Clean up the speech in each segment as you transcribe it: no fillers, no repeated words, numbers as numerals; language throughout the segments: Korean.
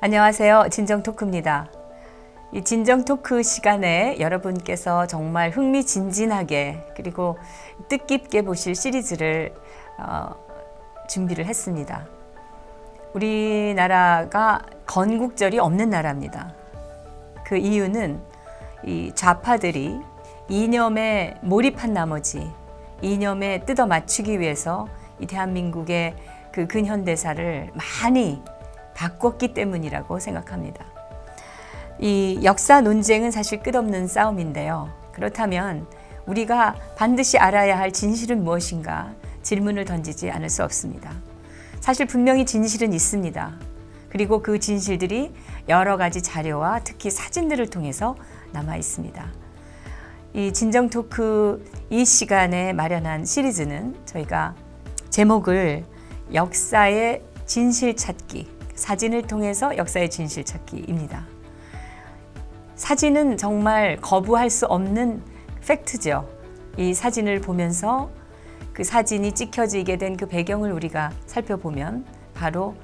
안녕하세요. 진정 토크입니다. 이 진정 토크 시간에 여러분께서 정말 흥미진진하게 그리고 뜻깊게 보실 시리즈를 준비를 했습니다. 우리나라가 건국절이 없는 나라입니다. 그 이유는 이 좌파들이 이념에 몰입한 나머지 이념에 뜯어 맞추기 위해서 이 대한민국의 그 근현대사를 많이 바꿨기 때문이라고 생각합니다. 이 역사 논쟁은 사실 끝없는 싸움인데요. 그렇다면 우리가 반드시 알아야 할 진실은 무엇인가 질문을 던지지 않을 수 없습니다. 사실 분명히 진실은 있습니다. 그리고 그 진실들이 여러 가지 자료와 특히 사진들을 통해서 남아 있습니다. 이 진정 토크 이 시간에 마련한 시리즈는 저희가 제목을 역사의 진실 찾기, 사진을 통해서 역사의 진실 찾기입니다. 사진은 정말 거부할 수 없는 팩트죠. 이 사진을 보면서 그 사진이 찍혀지게 된 그 배경을 우리가 살펴보면 바로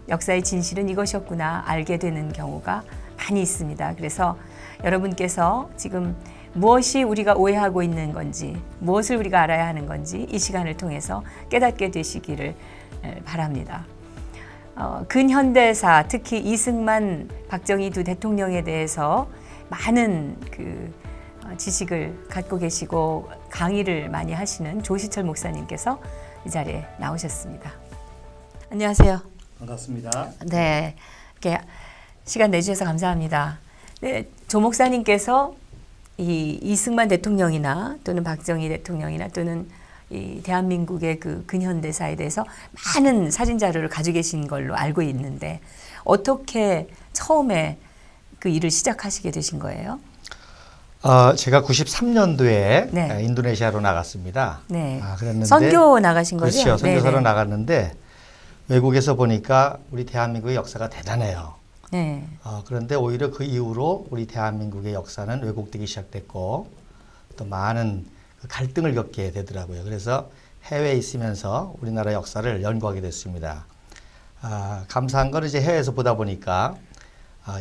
역사의 진실은 이것이었구나 알게 되는 경우가 많이 있습니다. 그래서 여러분께서 지금 무엇이 우리가 오해하고 있는 건지, 무엇을 우리가 알아야 하는 건지 이 시간을 통해서 깨닫게 되시기를 바랍니다. 근현대사, 특히 이승만, 박정희 두 대통령에 대해서 많은 지식을 갖고 계시고 강의를 많이 하시는 조시철 목사님께서 이 자리에 나오셨습니다. 안녕하세요. 반갑습니다. 네, 이렇게 시간 내주셔서 감사합니다. 네, 조 목사님께서 이 이승만 대통령이나 또는 박정희 대통령이나 또는 이 대한민국의 그 근현대사에 대해서 많은 사진 자료를 가지고 계신 걸로 알고 있는데 어떻게 처음에 그 일을 시작하시게 되신 거예요? 제가 93년도에 네. 인도네시아로 나갔습니다. 네. 그랬는데 선교 나가신 거죠? 그렇죠. 선교사로 네네. 나갔는데 외국에서 보니까 우리 대한민국의 역사가 대단해요. 네. 그런데 오히려 그 이후로 우리 대한민국의 역사는 왜곡되기 시작됐고 또 많은 갈등을 겪게 되더라고요. 그래서 해외에 있으면서 우리나라 역사를 연구하게 됐습니다. 감사한 건 이제 해외에서 보다 보니까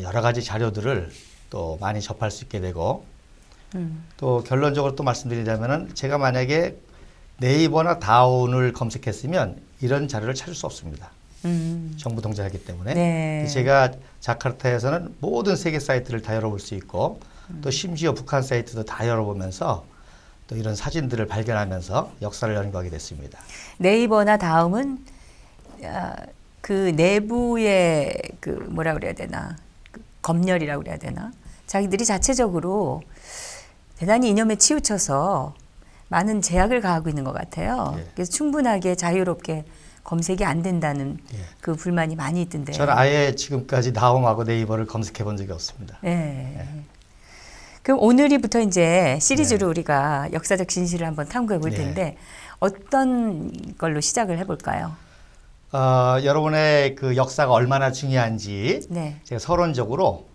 여러 가지 자료들을 또 많이 접할 수 있게 되고 또 결론적으로 또 말씀드리자면은 제가 만약에 네이버나 다운을 검색했으면 이런 자료를 찾을 수 없습니다. 정부 통제하기 때문에. 네. 제가 자카르타에서는 모든 세계 사이트를 다 열어볼 수 있고 또 심지어 북한 사이트도 다 열어보면서 또 이런 사진들을 발견하면서 역사를 연구하게 됐습니다. 네이버나 다음은 그 내부의 그 뭐라 그래야 되나 검열이라고 그래야 되나 자기들이 자체적으로 대단히 이념에 치우쳐서 많은 제약을 가하고 있는 것 같아요. 예. 그래서 충분하게 자유롭게 검색이 안 된다는 그 불만이 많이 있던데. 저는 아예 지금까지 다음하고 네이버를 검색해 본 적이 없습니다. 네. 그럼 오늘부터 이제 시리즈로 우리가 역사적 진실을 한번 탐구해 볼 텐데 어떤 걸로 시작을 해볼까요? 여러분의 그 역사가 얼마나 중요한지 네. 제가 서론적으로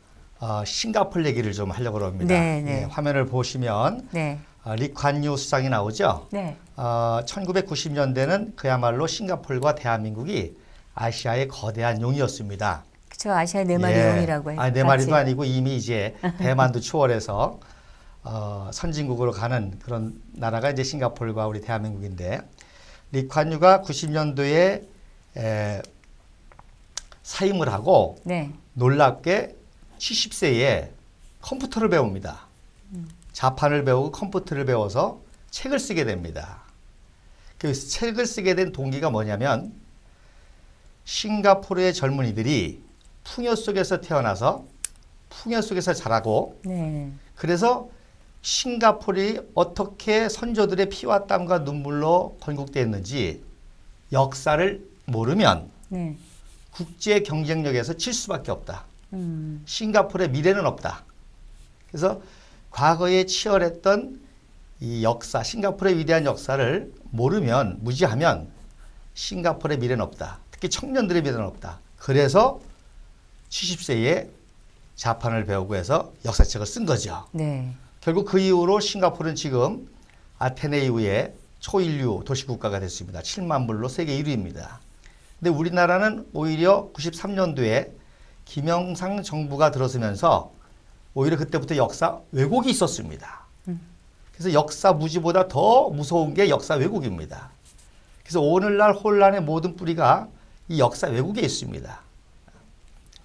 싱가포르 얘기를 좀 하려고 합니다. 네, 네. 화면을 보시면 네. 리관유 수상이 나오죠. 네. 1990년대는 그야말로 싱가포르와 대한민국이 아시아의 거대한 용이었습니다. 그렇죠. 아시아의 네 마리 용이라고 해요. 네 마리도 아니고 이미 이제 대만도 추월해서 선진국으로 가는 그런 나라가 이제 싱가포르와 우리 대한민국인데 리관유가 90년도에 사임을 하고 네. 놀랍게 70세에 컴퓨터를 배웁니다. 자판을 배우고 컴퓨터를 배워서 책을 쓰게 됩니다. 그 책을 쓰게 된 동기가 뭐냐면 싱가포르의 젊은이들이 풍요 속에서 태어나서 풍요 속에서 자라고 네. 그래서 싱가포르이 어떻게 선조들의 피와 땀과 눈물로 건국됐는지 역사를 모르면 네. 국제 경쟁력에서 질 수밖에 없다. 싱가포르의 미래는 없다. 그래서 과거에 치열했던 이 역사, 싱가포르의 위대한 역사를 모르면, 무지하면 싱가포르의 미래는 없다. 특히 청년들의 미래는 없다. 그래서 70세에 자판을 배우고 해서 역사책을 쓴 거죠. 네. 결국 그 이후로 싱가포르는 지금 아테네 이후에 초인류 도시국가가 됐습니다. 7만 불로 세계 1위입니다. 근데 우리나라는 오히려 93년도에 김영삼 정부가 들어서면서 오히려 그때부터 역사 왜곡이 있었습니다. 그래서 역사 무지보다 더 무서운 게 역사 왜곡입니다. 그래서 오늘날 혼란의 모든 뿌리가 이 역사 왜곡에 있습니다.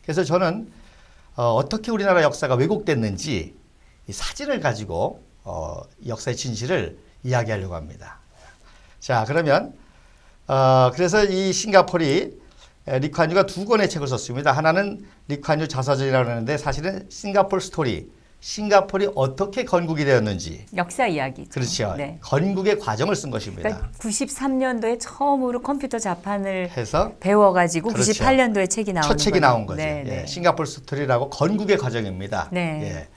그래서 저는 어떻게 우리나라 역사가 왜곡됐는지 이 사진을 가지고 역사의 진실을 이야기하려고 합니다. 자, 그러면 그래서 이 싱가포르이 리쿠안유가 두 권의 책을 썼습니다. 하나는 리쿠안유 자서전이라고 하는데 사실은 싱가포르 스토리, 싱가포르이 어떻게 건국이 되었는지. 역사 이야기죠. 그렇죠. 네. 건국의 과정을 쓴 것입니다. 그러니까 93년도에 처음으로 컴퓨터 자판을 해서 배워가지고 그렇죠. 98년도에 책이 나오는 첫 책이 거예요. 나온 거죠. 네, 예, 네. 싱가포르 스토리라고 건국의 과정입니다. 네. 예.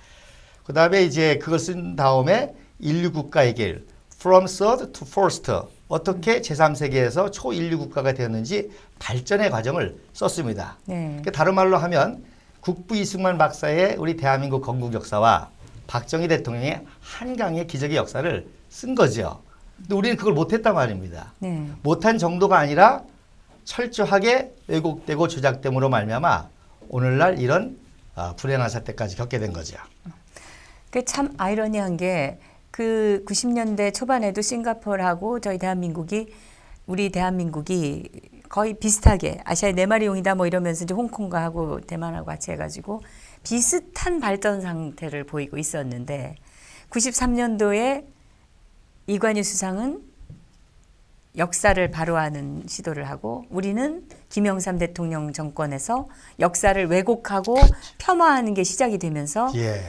그다음에 이제 그걸 쓴 다음에 인류 국가의 길, from third to first, 어떻게 제3세계에서 초인류 국가가 되었는지 발전의 과정을 썼습니다. 네. 그러니까 다른 말로 하면 국부 이승만 박사의 우리 대한민국 건국 역사와 박정희 대통령의 한강의 기적의 역사를 쓴 거죠. 근데 우리는 그걸 못했단 말입니다. 네. 못한 정도가 아니라 철저하게 왜곡되고 조작됨으로 말미암아 오늘날 이런 불행한 사태까지 겪게 된 거죠. 그 참 아이러니한 게 그 90년대 초반에도 싱가포르하고 우리 대한민국이 거의 비슷하게 아시아의 네 마리 용이다 뭐 이러면서 이제 홍콩과 하고 대만하고 같이 해가지고 비슷한 발전 상태를 보이고 있었는데 93년도에 이관유 수상은 역사를 바로하는 시도를 하고 우리는 김영삼 대통령 정권에서 역사를 왜곡하고 폄하하는 게 시작이 되면서 예.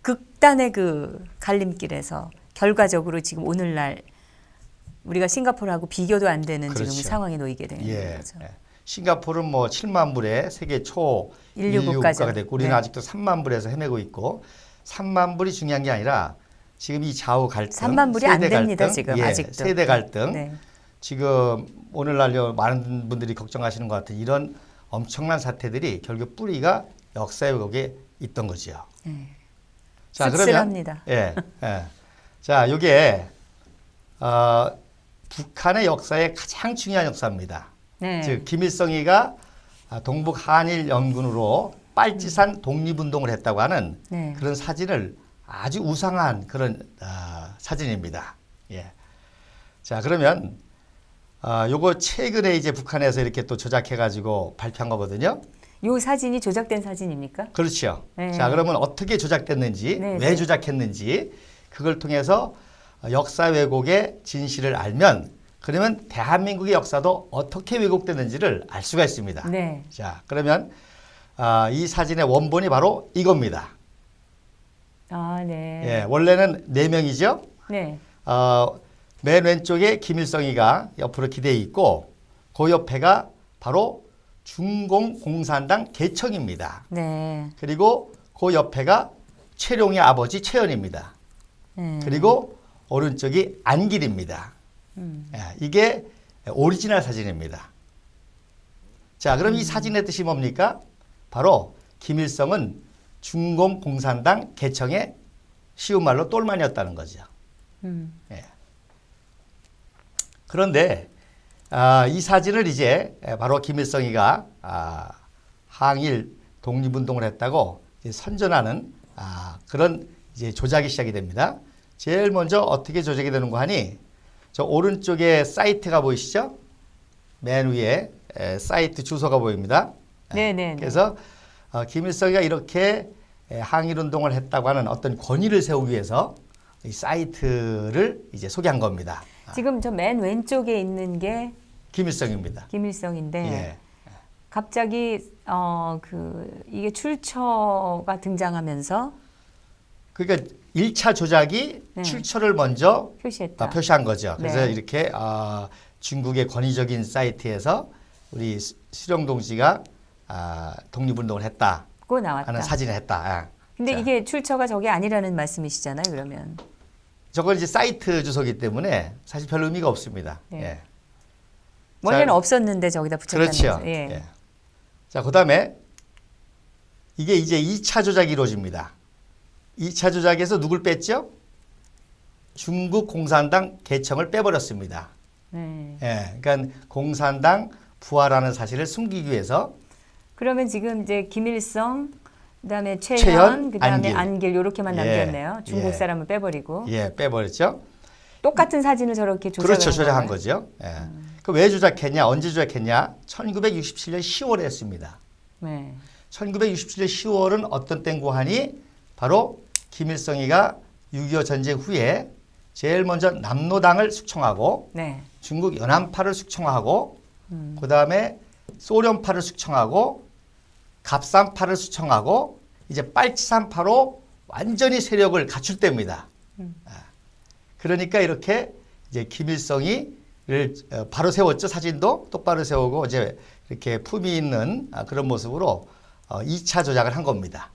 극단의 그 갈림길에서 결과적으로 지금 오늘날 우리가 싱가포르하고 비교도 안 되는 그렇죠. 지금 상황에 놓이게 되는 예. 거죠. 예. 싱가포르는 뭐 7만 불의 세계 초 인류 인류 국가죠. 국가가 됐고 우리는 네. 아직도 3만 불에서 헤매고 있고 3만 불이 중요한 게 아니라 지금 이 좌우 갈등, 3만 불이 안 세대 됩니다, 갈등, 지금 예, 아직도. 세대 갈등. 네. 지금 오늘날 많은 분들이 걱정하시는 것 같은 이런 엄청난 사태들이 결국 뿌리가 역사 왜곡에 있던 거죠. 네. 자, 씁쓸합니다. 그러면 자, 이게 북한의 역사의 가장 중요한 역사입니다. 네. 즉 김일성이가 동북 한일 연군으로 빨치산 독립운동을 했다고 하는 네. 그런 사진을 아주 우상한 그런 사진입니다. 예. 자, 그러면 요거 최근에 이제 북한에서 이렇게 또 조작해가지고 발표한 거거든요. 요 사진이 조작된 사진입니까? 그렇죠. 네. 자, 그러면 어떻게 조작됐는지, 네, 왜 네. 조작했는지 그걸 통해서 역사 왜곡의 진실을 알면 그러면 대한민국의 역사도 어떻게 왜곡됐는지를 알 수가 있습니다. 네. 자, 그러면 이 사진의 원본이 바로 이겁니다. 아, 네. 예, 원래는 4명이죠. 네. 맨 왼쪽에 김일성이가 옆으로 기대어 있고 그 옆에가 바로 중공공산당 개청입니다. 네. 그리고 그 옆에가 최룡의 아버지 최연입니다. 그리고 오른쪽이 안길입니다. 예, 이게 오리지널 사진입니다. 자, 그럼 이 사진의 뜻이 뭡니까? 바로 김일성은 중공공산당 개청의 쉬운 말로 똘만이었다는 거죠. 예. 그런데 이 사진을 이제 바로 김일성이가 항일 독립운동을 했다고 이제 선전하는 그런 이제 조작이 시작이 됩니다. 제일 먼저 어떻게 조작이 되는가 하니 저 오른쪽에 사이트가 보이시죠? 맨 위에 사이트 주소가 보입니다. 네네. 그래서 김일성이가 이렇게 항일운동을 했다고 하는 어떤 권위를 세우기 위해서 이 사이트를 이제 소개한 겁니다. 지금 저 맨 왼쪽에 있는 게 김일성입니다. 김일성인데 예. 갑자기 이게 출처가 등장하면서 그러니까 1차 조작이 네. 출처를 먼저 표시했다. 표시한 거죠. 그래서 네. 이렇게 중국의 권위적인 사이트에서 우리 수령동 씨가 독립운동을 했다 고 나왔다. 하는 사진을 했다. 근데 자, 이게 출처가 저게 아니라는 말씀이시잖아요, 그러면. 저건 이제 사이트 주소기 때문에 사실 별 의미가 없습니다. 네. 예. 원래는 자, 없었는데 저기다 붙였다는 그렇죠. 거죠. 예. 예. 자, 그다음에 이게 이제 2차 조작이 이루어집니다. 2차 조작에서 누굴 뺐죠? 중국 공산당 개청을 빼버렸습니다. 네. 예, 그러니까 공산당 부하라는 사실을 숨기기 위해서 그러면 지금 이제 김일성, 그다음에 최현, 최현, 그다음에 안길. 안길 요렇게만 예. 남겼네요. 중국 예. 사람은 빼버리고 빼버렸죠. 똑같은 사진을 저렇게 그렇죠. 조작한 조작한 거예요? 거죠. 그 왜 조작했냐? 언제 조작했냐? 1967년 10월에 했습니다. 네. 1967년 10월은 어떤 때고 하니 바로 김일성이가 6.25 전쟁 후에 제일 먼저 남로당을 숙청하고 네. 중국 연안파를 숙청하고 그다음에 소련파를 숙청하고 갑산파를 숙청하고 이제 빨치산파로 완전히 세력을 갖출 때입니다. 그러니까 이렇게 이제 김일성이를 바로 세웠죠. 사진도 똑바로 세우고 이제 이렇게 품위 있는 그런 모습으로 2차 조작을 한 겁니다.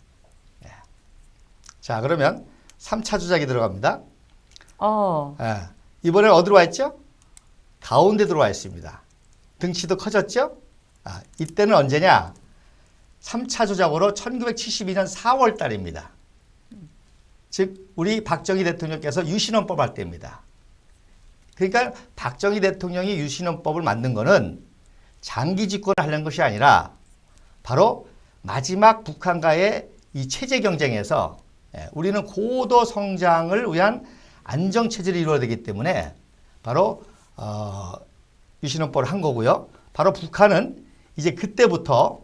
자, 그러면 3차 조작이 들어갑니다. 이번에는 어디로 와 있죠? 가운데 들어와 있습니다. 등치도 커졌죠? 이때는 언제냐? 3차 조작으로 1972년 4월 달입니다. 즉 우리 박정희 대통령께서 유신헌법 할 때입니다. 그러니까 박정희 대통령이 유신헌법을 만든 거는 장기 집권을 하려는 것이 아니라 바로 마지막 북한과의 이 체제 경쟁에서 우리는 고도 성장을 위한 안정 체제를 이루어야 되기 때문에 바로 유신헌법을 한 거고요. 바로 북한은 이제 그때부터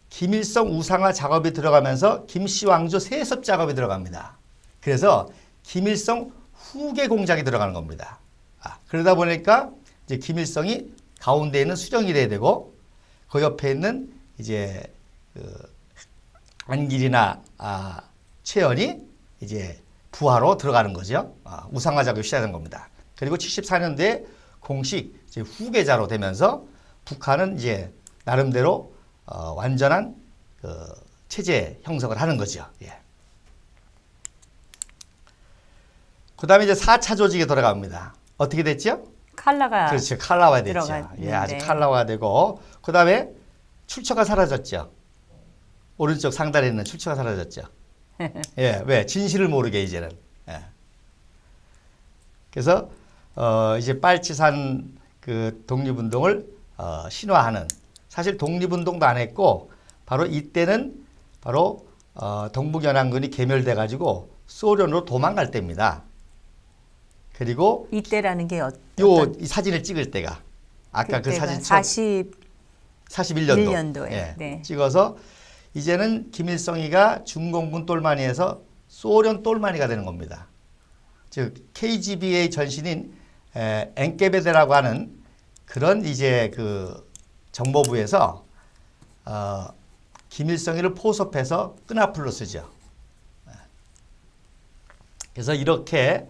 김일성 우상화 작업이 들어가면서 김씨 왕조 세습 작업이 들어갑니다. 그래서 김일성 후계 공작이 들어가는 겁니다. 그러다 보니까 이제 김일성이 가운데 있는 수령이 돼야 되고 그 옆에 있는 이제 안길이나 최현이 이제 부하로 들어가는 거죠. 우상화 작업이 시작된 겁니다. 그리고 74년도에 공식 이제 후계자로 되면서 북한은 이제 나름대로 완전한 체제 형성을 하는 거죠. 그 다음에 이제 4차 조직에 들어갑니다. 어떻게 됐죠? 칼라가 그렇죠. 칼라화 됐죠. 들어갔는데. 아주 칼라화 되고 그 다음에 출처가 사라졌죠. 오른쪽 상단에 있는 출처가 사라졌죠. 왜? 진실을 모르게 이제는. 그래서 이제 빨치산 그 독립운동을 신화하는 사실 독립운동도 안 했고 바로 이때는 바로 동북연안군이 개멸돼 가지고 소련으로 도망갈 때입니다. 그리고 이때라는 게 이 사진을 찍을 때가 아까 그 사진 41년도에 41년도에 찍어서 이제는 김일성이가 중공군 똘마니에서 소련 똘마니가 되는 겁니다. 즉 KGB의 전신인 엔케베데라고 하는 그런 이제 그 정보부에서 김일성이를 포섭해서 끈앞으로 쓰죠. 그래서 이렇게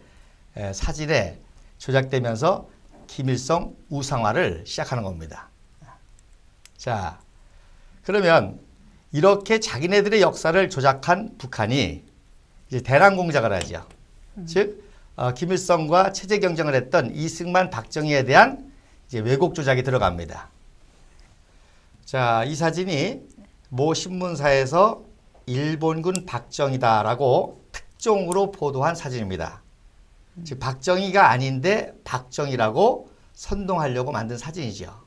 사진에 조작되면서 김일성 우상화를 시작하는 겁니다. 자, 그러면 이렇게 자기네들의 역사를 조작한 북한이 이제 대남 공작을 하죠. 즉 김일성과 체제 경쟁을 했던 이승만, 박정희에 대한 이제 왜곡 조작이 들어갑니다. 자, 이 사진이 모 신문사에서 일본군 박정희다라고 특종으로 보도한 사진입니다. 즉 박정희가 아닌데 박정희라고 선동하려고 만든 사진이죠.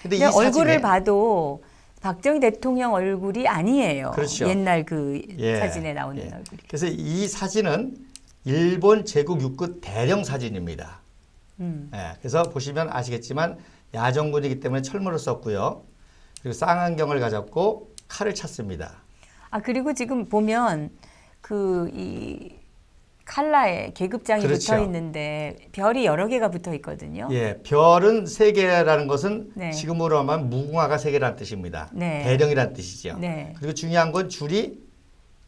근데 이 얼굴을 봐도 박정희 대통령 얼굴이 아니에요. 그렇죠. 옛날 그 사진에 나오는 얼굴이. 그래서 이 사진은 일본 제국 육군 대령 사진입니다. 그래서 보시면 아시겠지만 야전군이기 때문에 철모를 썼고요. 그리고 쌍안경을 가졌고 칼을 찼습니다. 그리고 지금 보면 이 칼라에 계급장이 그렇죠. 붙어 있는데 별이 여러 개가 붙어 있거든요. 별은 3개라는 것은 네. 지금으로 하면 무궁화가 3개라는 뜻입니다. 네. 대령이라는 뜻이죠. 네. 그리고 중요한 건 줄이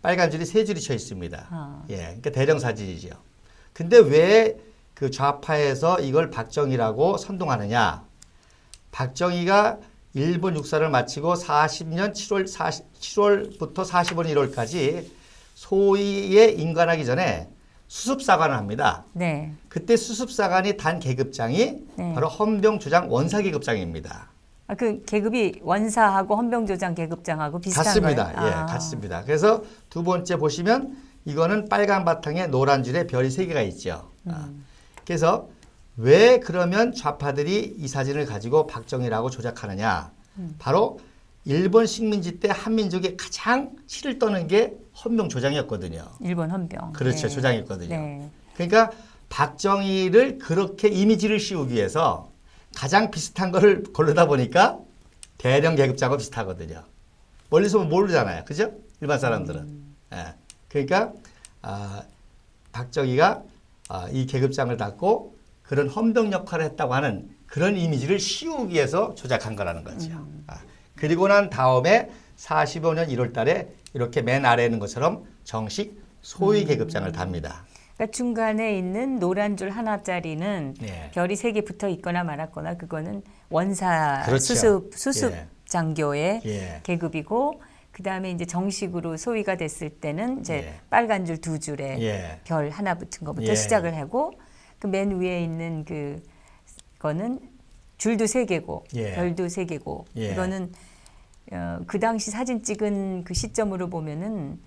빨간 줄이 3줄이 쳐 있습니다. 그러니까 대령 사진이죠. 근데 왜 그 좌파에서 이걸 박정희라고 선동하느냐? 박정희가 일본 육사를 마치고 40년 7월부터 45년 1월까지 소위에 인관하기 전에 수습사관을 합니다. 네. 그때 수습사관이 단 계급장이 바로 헌병조장 원사계급장입니다. 그 계급이 원사하고 헌병조장 계급장하고 비슷한 같습니다. 거예요? 같습니다. 그래서 두 번째 보시면 이거는 빨간 바탕에 노란 줄에 별이 3개가 있죠. 그래서 왜 그러면 좌파들이 이 사진을 가지고 박정희라고 조작하느냐? 바로 일본 식민지 때 한민족이 가장 실을 떠는 게 헌병 조장이었거든요. 일본 헌병. 그렇죠. 네. 조장이었거든요. 네. 그러니까 박정희를 그렇게 이미지를 씌우기 위해서 가장 비슷한 거를 고르다 보니까 대령 계급장하고 비슷하거든요. 멀리서 보면 모르잖아요. 그죠? 일반 사람들은. 예. 그러니까 박정희가 이 계급장을 갖고 그런 헌병 역할을 했다고 하는 그런 이미지를 씌우기 위해서 조작한 거라는 거죠. 그리고 난 다음에 45년 1월 달에 이렇게 맨 아래에 있는 것처럼 정식 소위 계급장을 답니다. 그러니까 중간에 있는 노란 줄 하나짜리는 예. 별이 3개 붙어 있거나 말았거나 그거는 원사 그렇죠. 수습 예. 장교의 예. 계급이고 그다음에 이제 정식으로 소위가 됐을 때는 이제 예. 빨간 줄 2줄에 예. 별 하나 붙은 것부터 예. 시작을 하고 그 맨 위에 있는 그거는 줄도 3개고 예. 별도 3개고 예. 이거는 그 당시 사진 찍은 그 시점으로 보면은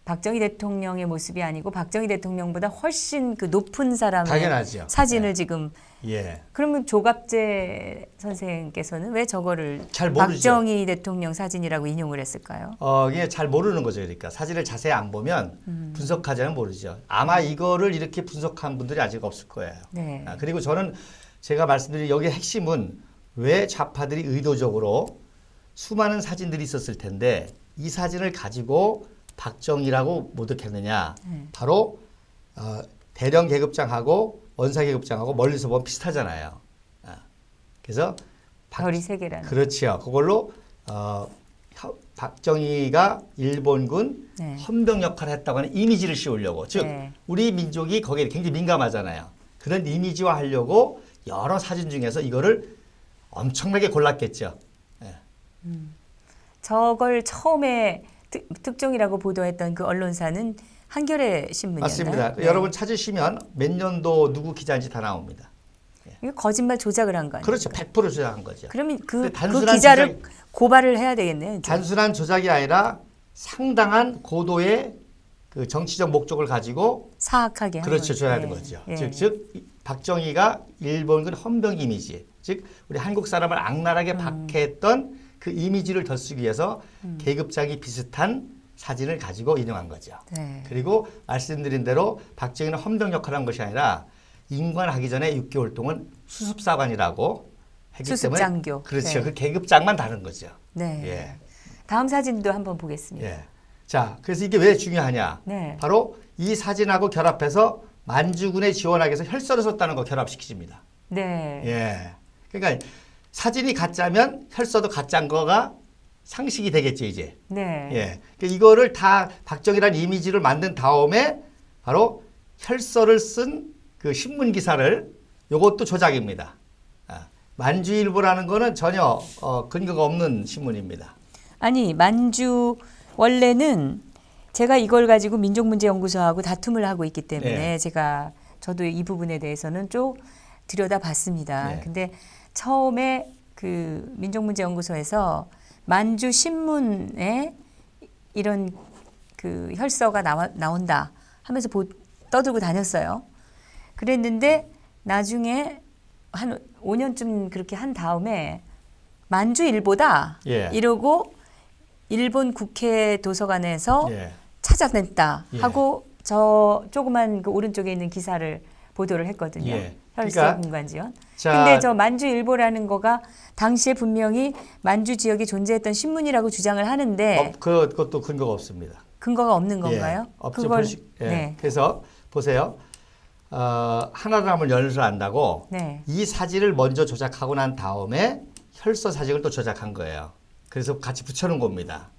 박정희 대통령의 모습이 아니고 박정희 대통령보다 훨씬 그 높은 사람의 당연하죠. 사진을 예. 지금 예. 그러면 조갑재 선생께서는 왜 저거를 잘 모르죠. 박정희 대통령 사진이라고 인용을 했을까요? 이게 잘 모르는 거죠. 그러니까 사진을 자세히 안 보면 분석하자면 모르죠. 아마 이거를 이렇게 분석한 분들이 아직 없을 거예요. 네. 그리고 저는 제가 말씀드린 여기의 핵심은 왜 좌파들이 의도적으로 수많은 사진들이 있었을 텐데 이 사진을 가지고 박정희라고 모독했느냐. 바로 대령 계급장하고 원사 계급장하고 멀리서 보면 비슷하잖아요. 그래서 별이 3개라는. 그렇죠. 그걸로 박정희가 일본군 네. 헌병 역할을 했다고 하는 이미지를 씌우려고. 즉 네. 우리 민족이 거기에 굉장히 민감하잖아요. 그런 이미지화 하려고 여러 사진 중에서 이거를 엄청나게 골랐겠죠. 저걸 처음에 특종이라고 보도했던 그 언론사는 한겨레 신문이었나요? 맞습니다. 네. 여러분 찾으시면 몇 년도 누구 기자인지 다 나옵니다. 이거 거짓말 조작을 한 거 아니에요? 그렇죠. 100% 조작한 거죠. 그러면 그 근데 단순한 기자를 고발을 해야 되겠네요. 이제. 단순한 조작이 아니라 상당한 고도의 그 정치적 목적을 가지고 사악하게 한 그렇죠. 거죠. 조작하는 예. 거죠. 예. 즉 박정희가 일본군 헌병 이미지, 즉 우리 한국 사람을 악랄하게 박해했던 그 이미지를 덧쓰기 위해서 계급장이 비슷한 사진을 가지고 인용한 거죠. 네. 그리고 말씀드린 대로 박정희는 헌병 역할을 한 것이 아니라 임관하기 전에 6개월 동안 수습사관이라고 했기 수습장교. 때문에 그렇죠. 네. 그 계급장만 다른 거죠. 네. 예. 다음 사진도 한번 보겠습니다. 예. 자, 그래서 이게 왜 중요하냐? 네. 바로 이 사진하고 결합해서 만주군에 지원하기 위해서 혈서를 썼다는 거 결합시키십니다. 네. 예. 그러니까 사진이 가짜면 혈서도 가짜인 거가 상식이 되겠죠, 이제. 네. 예. 그러니까 이거를 다 박정희라는 이미지를 만든 다음에 바로 혈서를 쓴 그 신문 기사를 요것도 조작입니다. 만주일보라는 거는 전혀 근거가 없는 신문입니다. 아니 만주 원래는 제가 이걸 가지고 민족문제연구소하고 다툼을 하고 있기 때문에 네. 저도 이 부분에 대해서는 좀 들여다봤습니다. 네. 근데 처음에 그 민족문제연구소에서 만주 신문에 이런 그 혈서가 나온다 하면서 떠들고 다녔어요. 그랬는데 나중에 한 5년쯤 그렇게 한 다음에 만주일보다 예. 이러고 일본 국회 도서관에서 예. 찾아냈다 예. 하고 저 조그만 그 오른쪽에 있는 기사를 보도를 했거든요. 예. 혈서 그러니까 공간지원. 자, 근데 저 만주일보라는 거가 당시에 분명히 만주 지역에 존재했던 신문이라고 주장을 하는데 그것도 근거가 없습니다. 근거가 없는 건가요? 예. 없죠. 예. 네. 그래서 보세요. 하나라면 열을 안다고 네. 이 사진을 먼저 조작하고 난 다음에 혈서 사진을 또 조작한 거예요. 그래서 같이 붙여놓은 겁니다.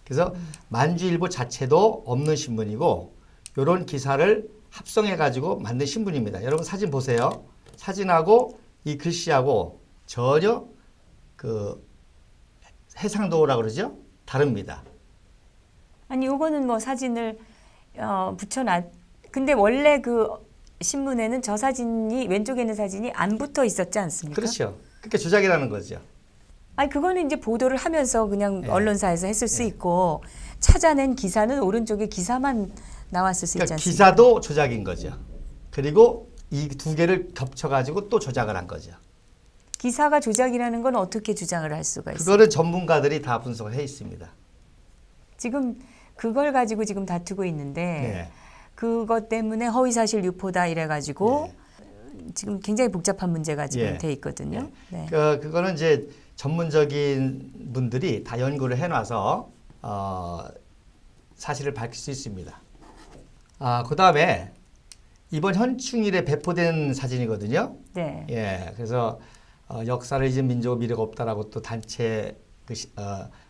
그래서 만주일보 자체도 없는 신문이고 이런 기사를 합성해가지고 만든 신문입니다. 여러분 사진 보세요. 사진하고 이 글씨하고 전혀 그 해상도라고 그러죠? 다릅니다. 아니 요거는 뭐 사진을 붙여놨. 근데 원래 그 신문에는 저 사진이 왼쪽에 있는 사진이 안 붙어 있었지 않습니까? 그렇죠. 그러니까 조작이라는 거죠. 아니 그거는 이제 보도를 하면서 그냥 예. 언론사에서 했을 수 있고 찾아낸 기사는 오른쪽에 기사만 나왔을 수 있지 그러니까 않습니까? 기사도 조작인 거죠. 그리고 이 두 개를 겹쳐가지고 또 조작을 한 거죠. 기사가 조작이라는 건 어떻게 주장을 할 수가 있어요? 그거를 전문가들이 다 분석을 해 있습니다. 지금 그걸 가지고 지금 다투고 있는데 네. 그것 때문에 허위사실 유포다 이래가지고 지금 굉장히 복잡한 문제가 지금 예. 돼 있거든요. 네. 그거는 이제 전문적인 분들이 다 연구를 해놔서 사실을 밝힐 수 있습니다. 그 다음에 이번 현충일에 배포된 사진이거든요. 네. 예, 그래서 역사를 잊은 민족 미래가 없다라고 또 단체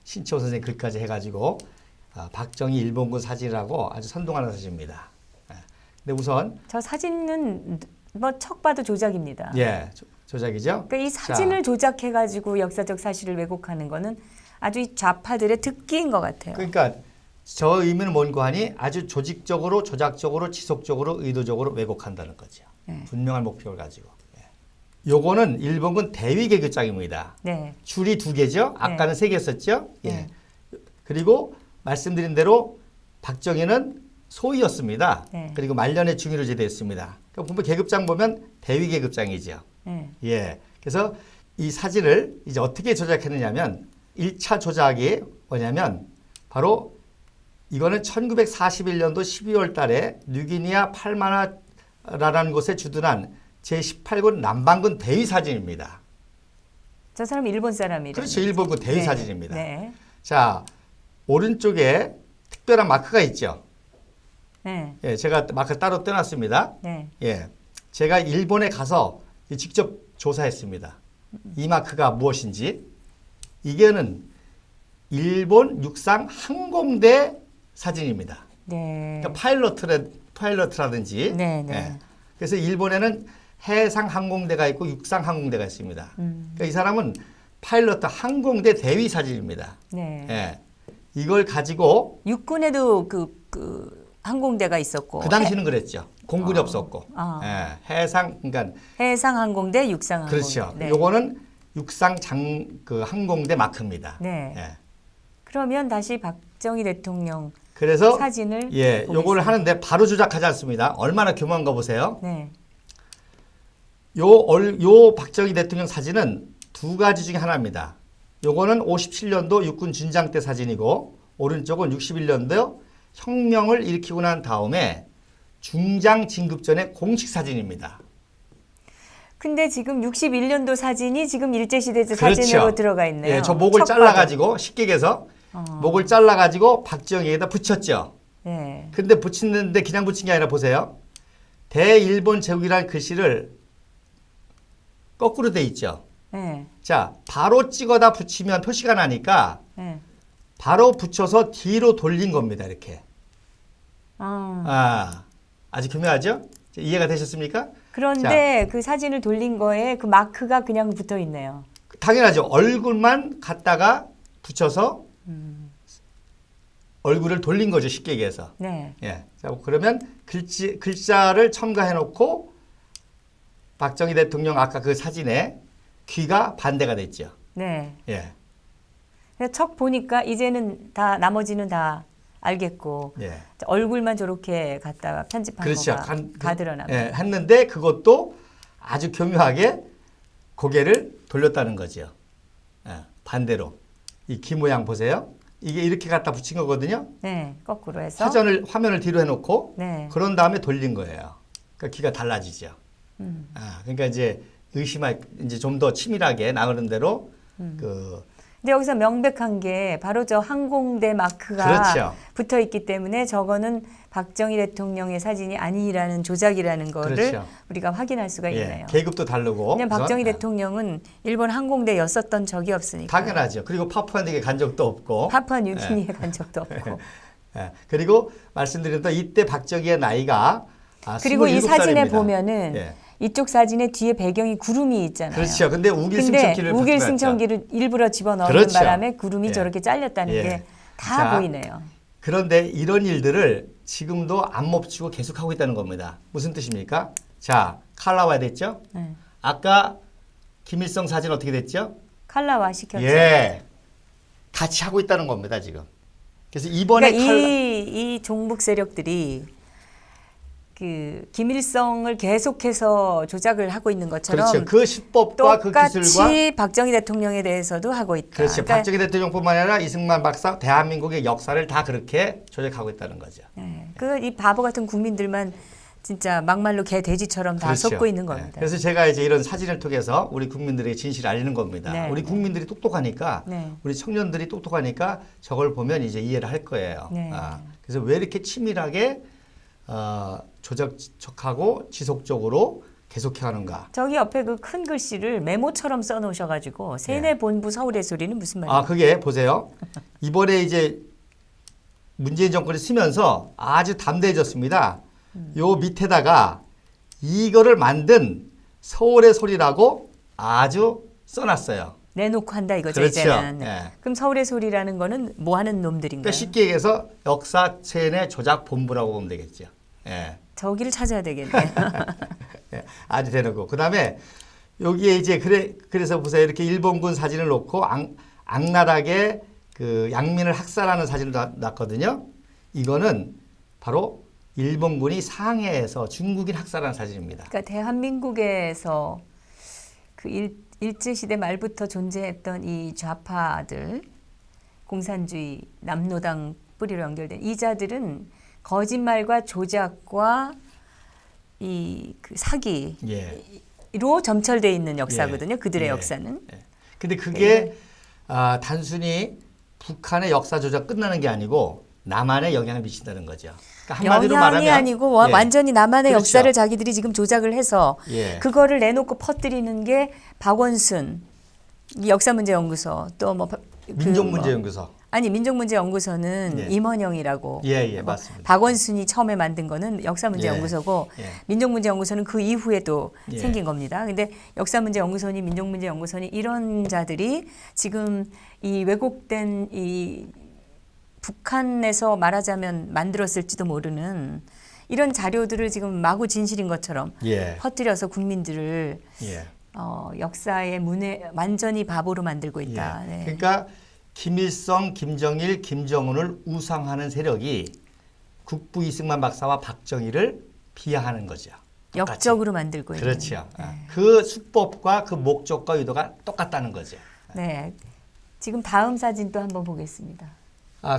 신치호 선생님 글까지 해가지고 박정희 일본군 사진이라고 아주 선동하는 사진입니다. 예. 근데 우선 저 사진은 뭐 척 봐도 조작입니다. 예, 조작이죠. 그러니까 이 사진을 조작해가지고 역사적 사실을 왜곡하는 거는 아주 이 좌파들의 특기인 것 같아요. 그러니까 저 의미는 뭔고 하니 아주 조직적으로, 조작적으로, 지속적으로, 의도적으로 왜곡한다는 거죠. 네. 분명한 목표를 가지고. 예. 요거는 일본군 대위계급장입니다. 네. 줄이 두 개죠. 아까는 세 개였었죠. 예. 네. 그리고 말씀드린 대로 박정희는 소위였습니다. 네. 그리고 말년에 중위로 제대했습니다. 그러니까 보면 계급장 보면 대위계급장이죠. 네. 예. 그래서 이 사진을 이제 어떻게 조작했느냐면 1차 조작이 뭐냐면 바로 이거는 1941년도 12월 달에 뉴기니아 팔마나라라는 곳에 주둔한 제18군 남반군 대위 사진입니다. 저 사람 일본 사람이래요. 그렇죠. 일본군 대위 네. 사진입니다. 네. 자, 오른쪽에 특별한 마크가 있죠. 네. 예, 제가 마크 따로 떼놨습니다. 네. 예, 제가 일본에 가서 직접 조사했습니다. 이 마크가 무엇인지. 이게는 일본 육상 항공대 사진입니다. 네. 그러니까 파일럿이라든지. 네, 네. 예, 그래서 일본에는 해상 항공대가 있고 육상 항공대가 있습니다. 그러니까 이 사람은 파일럿 항공대 대위 사진입니다. 네. 예, 이걸 가지고 육군에도 그 항공대가 있었고 그 당시는 그랬죠. 공군이 없었고. 아. 예, 해상 그러니까 해상 항공대, 육상 항공대. 그렇죠. 네. 요거는 육상 그 항공대 마크입니다. 네. 예. 그러면 다시 박정희 대통령 그래서 사진을 예, 보겠습니다. 요거를 하는데 바로 조작하지 않습니다. 얼마나 교묘한 거 보세요. 네. 요 박정희 대통령 사진은 두 가지 중에 하나입니다. 요거는 57년도 육군 준장 때 사진이고 오른쪽은 61년도 혁명을 일으키고 난 다음에 중장 진급 전의 공식 사진입니다. 근데 지금 61년도 사진이 지금 일제시대 때 그렇죠. 사진으로 들어가 있네요. 예, 저 목을 척 잘라가지고 식객에서 목을 잘라가지고 박정희에다 붙였죠. 네. 근데 붙이는데 그냥 붙인 게 아니라 보세요. 대일본 제국이라는 글씨를 거꾸로 돼 있죠. 네. 자, 바로 찍어다 붙이면 표시가 나니까 네. 바로 붙여서 뒤로 돌린 겁니다. 이렇게. 아. 아주 교묘하죠? 이해가 되셨습니까? 그런데 그 사진을 돌린 거에 그 마크가 그냥 붙어 있네요. 당연하죠. 얼굴만 갖다가 붙여서 얼굴을 돌린 거죠. 쉽게 얘기해서. 네. 예. 자, 그러면 글자를 첨가해 놓고 박정희 대통령 아까 그 사진에 귀가 반대가 됐죠. 네. 예. 그래서 척 보니까 이제는 다 나머지는 다 알겠고 예. 얼굴만 저렇게 갖다가 편집한 그렇죠. 거가 다 드러나고. 예, 했는데 그것도 아주 교묘하게 고개를 돌렸다는 거죠. 예, 반대로. 이 귀 모양 보세요. 이게 이렇게 갖다 붙인 거거든요. 네. 거꾸로 해서. 화면을 뒤로 해놓고 네. 그런 다음에 돌린 거예요. 그러니까 귀가 달라지죠. 그러니까 이제 이제 좀 더 치밀하게 나가는 대로 근데 여기서 명백한 게 바로 저 항공대 마크가 그렇죠. 붙어 있기 때문에 저거는 박정희 대통령의 사진이 아니라는 조작이라는 거를 그렇죠. 우리가 확인할 수가 예, 있네요. 계급도 다르고. 왜냐면 박정희 우선, 대통령은 일본 항공대였었던 적이 없으니까. 당연하죠. 그리고 파푸아뉴기니에 간 적도 없고. 파푸아뉴기니에 간 적도 없고. 예, 그리고 말씀드린 대로 이때 박정희의 나이가 그리고 이 27살입니다. 사진에 보면은 예. 이쪽 사진의 뒤에 배경이 구름이 있잖아요. 그렇죠. 근데 우길 승천기를 우길 바꾸었죠. 승천기를 일부러 집어넣는 그렇죠. 바람에 구름이 예. 저렇게 잘렸다는 예. 게 다 자, 보이네요. 그런데 이런 일들을 지금도 안 멈추고 계속하고 있다는 겁니다. 무슨 뜻입니까? 자, 칼라화 됐죠? 네. 아까 김일성 사진 어떻게 됐죠? 칼라화 시켰죠. 예. 같이 하고 있다는 겁니다, 지금. 그래서 이번에 그러니까 이 종북 세력들이 그 김일성을 계속해서 조작을 하고 있는 것처럼 그렇죠. 그 수법과 그 기술과 똑같이 박정희 대통령에 대해서도 하고 있다. 그렇죠. 그러니까 박정희 대통령뿐만 아니라 이승만 박사 대한민국의 역사를 다 그렇게 조작하고 있다는 거죠. 이 바보 같은 국민들만 진짜 막말로 개 돼지처럼 다 그렇죠. 속고 있는 겁니다. 그래서 제가 이제 이런 사진을 통해서 우리 국민들에게 진실을 알리는 겁니다. 네, 우리 국민들이 똑똑하니까 네. 우리 청년들이 똑똑하니까 저걸 보면 이제 이해를 할 거예요. 네. 그래서 왜 이렇게 치밀하게 조작하고 지속적으로 계속해 가는가? 저기 옆에 그 큰 글씨를 메모처럼 써놓으셔가지고 세뇌 본부 서울의 소리는 무슨 말이에요? 그게 보세요. 이번에 이제 문재인 정권이 쓰면서 아주 담대해졌습니다. 요 밑에다가 이거를 만든 서울의 소리라고 아주 써놨어요. 내놓고 한다 이거죠 그렇죠. 이제는. 예. 그럼 서울의 소리라는 거는 뭐 하는 놈들인가요? 그러니까 쉽게 얘기해서 역사 세뇌 조작 본부라고 보면 되겠죠. 예. 저기를 찾아야 되겠네. 예. 아주 대놓고. 그다음에 여기에 이제 그래서 보세요. 이렇게 일본군 사진을 놓고 악랄하게 그 양민을 학살하는 사진을 놨거든요. 이거는 바로 일본군이 상해에서 중국인 학살한 사진입니다. 그러니까 대한민국에서 그 일제시대 말부터 존재했던 이 좌파들, 공산주의, 남노당 뿌리로 연결된 이 자들은 거짓말과 조작과 이 그 사기로 점철되어 있는 역사거든요. 그들의 역사는. 근데 그게 단순히 북한의 역사 조작 끝나는 게 아니고 남한에 영향을 미친다는 거죠. 그러니까 한마디로 영향이 말하면 아니고 완전히 남한의 그렇죠. 역사를 자기들이 지금 조작을 해서 예. 그거를 내놓고 퍼뜨리는 게 박원순 역사문제연구소 또 뭐 민족문제연구소. 아니 민족문제연구소는 예. 임원영이라고. 예, 맞습니다. 박원순이 처음에 만든 거는 역사문제연구소고 예. 민족문제연구소는 그 이후에 또 예. 생긴 겁니다. 근데 역사문제연구소니 민족문제연구소니 이런 자들이 지금 이 왜곡된 이 북한에서 말하자면 만들었을지도 모르는 이런 자료들을 지금 마구 진실인 것처럼 퍼뜨려서 국민들을 역사의 문에 완전히 바보로 만들고 있다. 네. 그러니까 김일성, 김정일, 김정은을 우상하는 세력이 국부 이승만 박사와 박정희를 비하하는 거죠. 똑같이. 역적으로 만들고 있는. 그렇죠. 그 수법과 그 목적과 의도가 똑같다는 거죠. 네. 지금 다음 사진 또 한번 보겠습니다.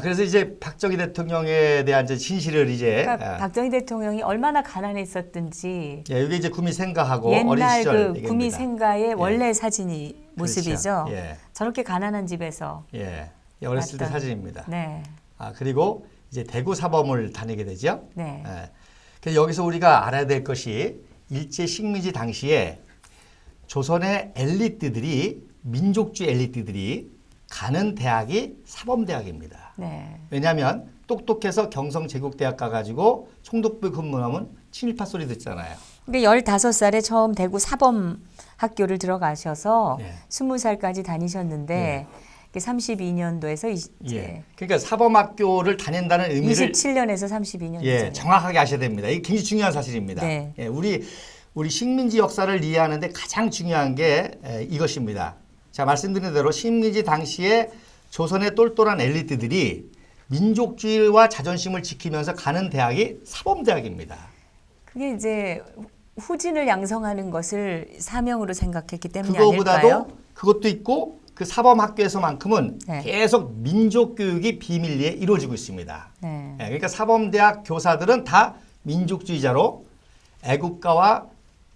그래서 이제 박정희 대통령에 대한 이제 진실을 이제 그러니까 박정희 대통령이 얼마나 가난했었든지 이게 이제 구미 생가하고 어린 옛날 시절 그 얘기입니다. 구미 생가의 원래 사진이 모습이죠. 그렇죠. 예. 저렇게 가난한 집에서 어렸을 때 맞다. 사진입니다. 네. 그리고 이제 대구 사범을 다니게 되죠. 네. 그래서 여기서 우리가 알아야 될 것이 일제 식민지 당시에 조선의 엘리트들이 민족주의 엘리트들이 가는 대학이 사범대학입니다. 네. 왜냐하면 똑똑해서 경성제국대학 가가지고 총독부 근무하면 친일파 소리 듣잖아요. 근데 15살에 처음 대구 사범 학교를 들어가셔서 20살까지 다니셨는데 32년도에서 이제 그러니까 사범학교를 다닌다는 의미를 27년에서 32년 정확하게 아셔야 됩니다. 이게 굉장히 중요한 사실입니다. 네. 우리 식민지 역사를 이해하는데 가장 중요한 게 이것입니다. 자, 말씀드린 대로 식민지 당시에 조선의 똘똘한 엘리트들이 민족주의와 자존심을 지키면서 가는 대학이 사범대학입니다. 그게 이제 후진을 양성하는 것을 사명으로 생각했기 때문이 그거보다도 아닐까요? 그것도 있고 그 사범학교에서만큼은 네. 계속 민족교육이 비밀리에 이루어지고 있습니다. 네. 그러니까 사범대학 교사들은 다 민족주의자로 애국가와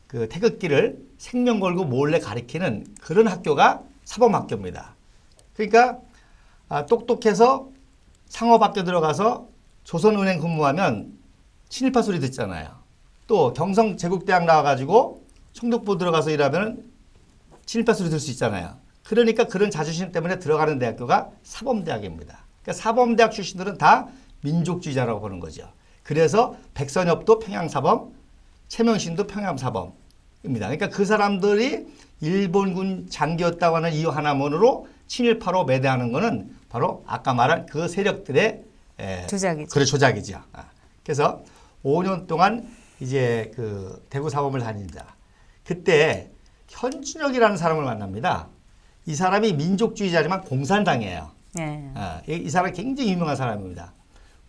그 태극기를 생명 걸고 몰래 가리키는 그런 학교가 사범학교입니다. 그러니까 똑똑해서 상업학교 들어가서 조선은행 근무하면 친일파 소리 듣잖아요. 또 경성제국대학 나와가지고 총독부 들어가서 일하면 친일파 소리 들 수 있잖아요. 그러니까 그런 자존심 때문에 들어가는 대학교가 사범대학입니다. 그러니까 사범대학 출신들은 다 민족주의자라고 보는 거죠. 그래서 백선엽도 평양사범, 최명신도 평양사범입니다. 그러니까 그 사람들이 일본군 장교였다고 하는 이유 하나만으로 친일파로 매대하는 것은 바로 아까 말한 그 세력들의 조작이죠. 그래 조작이죠. 그래서 5년 동안 이제 그 대구 사범을 다닙니다. 그때 현준혁이라는 사람을 만납니다. 이 사람이 민족주의자지만 공산당이에요. 이 사람이 굉장히 유명한 사람입니다.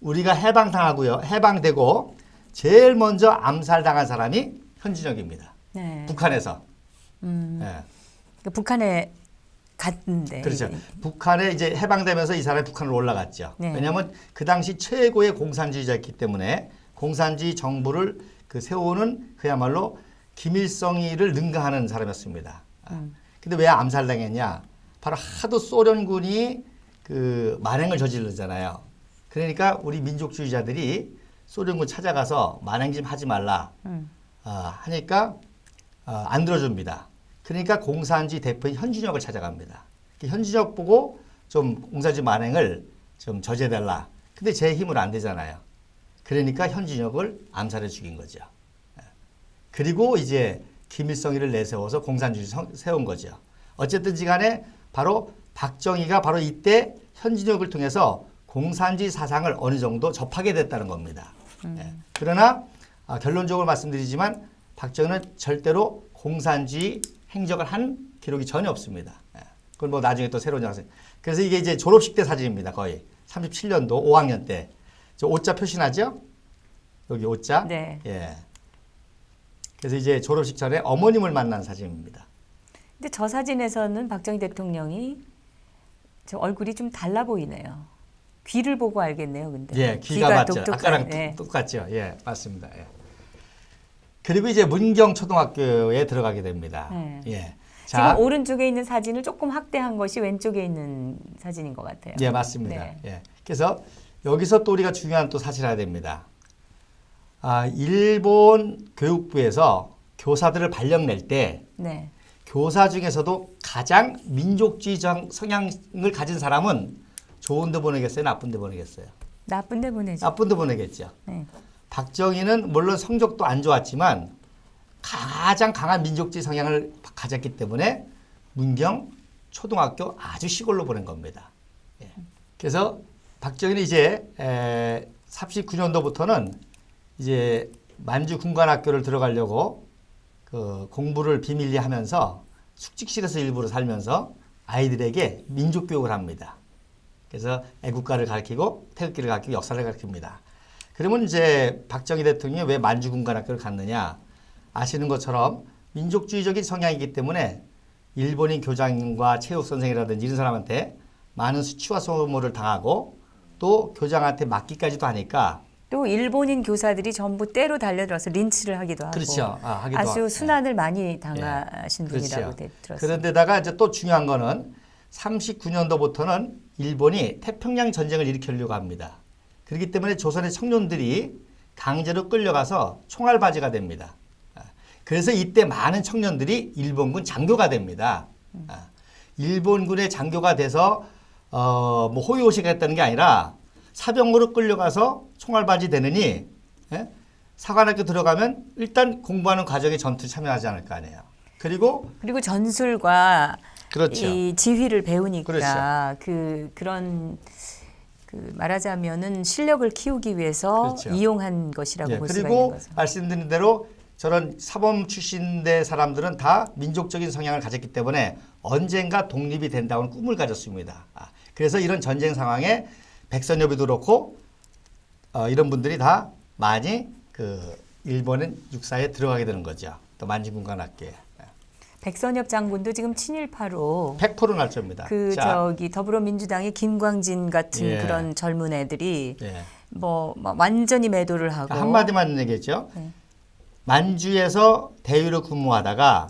우리가 해방당하고요, 해방되고 제일 먼저 암살당한 사람이 현진혁입니다. 네. 북한에서. 예. 그 북한에 갔는데. 그렇죠. 북한에 이제 해방되면서 이 사람이 북한으로 올라갔죠. 네. 왜냐하면 그 당시 최고의 공산주의자였기 때문에 공산주의 정부를 그 세우는 그야말로 김일성이를 능가하는 사람이었습니다. 근데 왜 암살당했냐? 바로 하도 소련군이 그 만행을 저지르잖아요. 그러니까 우리 민족주의자들이 소련군 찾아가서 만행 좀 하지 말라 하니까 안 들어줍니다. 그러니까 공산주의 대표인 현진혁을 찾아갑니다. 현진혁 보고 좀 공산주의 만행을 좀 저지해달라. 근데 제 힘으로 안 되잖아요. 그러니까 현진혁을 암살해 죽인 거죠. 그리고 이제 김일성이를 내세워서 공산주의 세운 거죠. 어쨌든지 간에 바로 박정희가 바로 이때 현진혁을 통해서 공산주의 사상을 어느 정도 접하게 됐다는 겁니다. 그러나 결론적으로 말씀드리지만 박정희는 절대로 공산주의 행적을 한 기록이 전혀 없습니다. 그건 뭐 나중에 또 새로운 장소. 그래서 이게 이제 졸업식 때 사진입니다. 거의 37년도 5학년 때. 저 오자 표시나죠? 여기 오자. 네. 예. 그래서 이제 졸업식 전에 어머님을 만난 사진입니다. 근데 저 사진에서는 박정희 대통령이 저 얼굴이 좀 달라 보이네요. 귀를 보고 알겠네요, 근데. 예, 귀가 맞죠. 독특한, 아까랑 네. 똑같죠. 예, 맞습니다. 예. 그리고 이제 문경 초등학교에 들어가게 됩니다. 네. 예. 지금 오른쪽에 있는 사진을 조금 확대한 것이 왼쪽에 있는 사진인 것 같아요. 예, 맞습니다. 네. 예. 그래서 여기서 또 우리가 중요한 또 사실을 알아야 됩니다. 일본 교육부에서 교사들을 발령 낼 때 네. 교사 중에서도 가장 민족주의 성향을 가진 사람은 좋은 데 보내겠어요? 나쁜 데 보내겠어요? 나쁜 데 보내죠. 나쁜 데 보내겠죠. 네. 박정희는 물론 성적도 안 좋았지만 가장 강한 민족주의 성향을 가졌기 때문에 문경 초등학교 아주 시골로 보낸 겁니다. 예. 그래서 박정희는 이제 39년도부터는 이제 만주 군관학교를 들어가려고 그 공부를 비밀리 하면서 숙직실에서 일부러 살면서 아이들에게 민족 교육을 합니다. 그래서 애국가를 가르치고 태극기를 가르치고 역사를 가르칩니다. 그러면 이제 박정희 대통령이 왜 만주 군관학교를 갔느냐? 아시는 것처럼 민족주의적인 성향이기 때문에 일본인 교장과 체육 선생이라든지 이런 사람한테 많은 수치와 소모를 당하고 또 교장한테 맞기까지도 하니까 또 일본인 교사들이 전부 때로 달려들어서 린치를 하기도 하고 그렇죠. 하기도 아주 하고. 순환을 많이 당하신 분이라고 그렇죠. 들었습니다. 그런데다가 이제 또 중요한 거는 39년도부터는 일본이 태평양 전쟁을 일으키려고 합니다. 그렇기 때문에 조선의 청년들이 강제로 끌려가서 총알바지가 됩니다. 그래서 이때 많은 청년들이 일본군 장교가 됩니다. 일본군의 장교가 돼서 뭐 호위호식을 했다는 게 아니라 사병으로 끌려가서 총알바지 되느니 사관학교 들어가면 일단 공부하는 과정에 전투에 참여하지 않을 거 아니에요. 그리고 전술과 그렇죠. 이 지휘를 배우니까 그렇죠. 그런 말하자면은 실력을 키우기 위해서 그렇죠. 이용한 것이라고 볼 수가 있는 그리고 거죠. 말씀드린 대로 저런 사범 출신의 사람들은 다 민족적인 성향을 가졌기 때문에 언젠가 독립이 된다는 꿈을 가졌습니다. 그래서 이런 전쟁 상황에 백선엽이도 그렇고 이런 분들이 다 많이 그 일본은 육사에 들어가게 되는 거죠. 또 만주군관학교에. 백선엽 장군도 지금 친일파로 100% 날조입니다. 더불어민주당의 김광진 같은 예. 그런 젊은 애들이 예. 뭐 완전히 매도를 하고 한마디만 얘기했죠. 네. 만주에서 대위로 근무하다가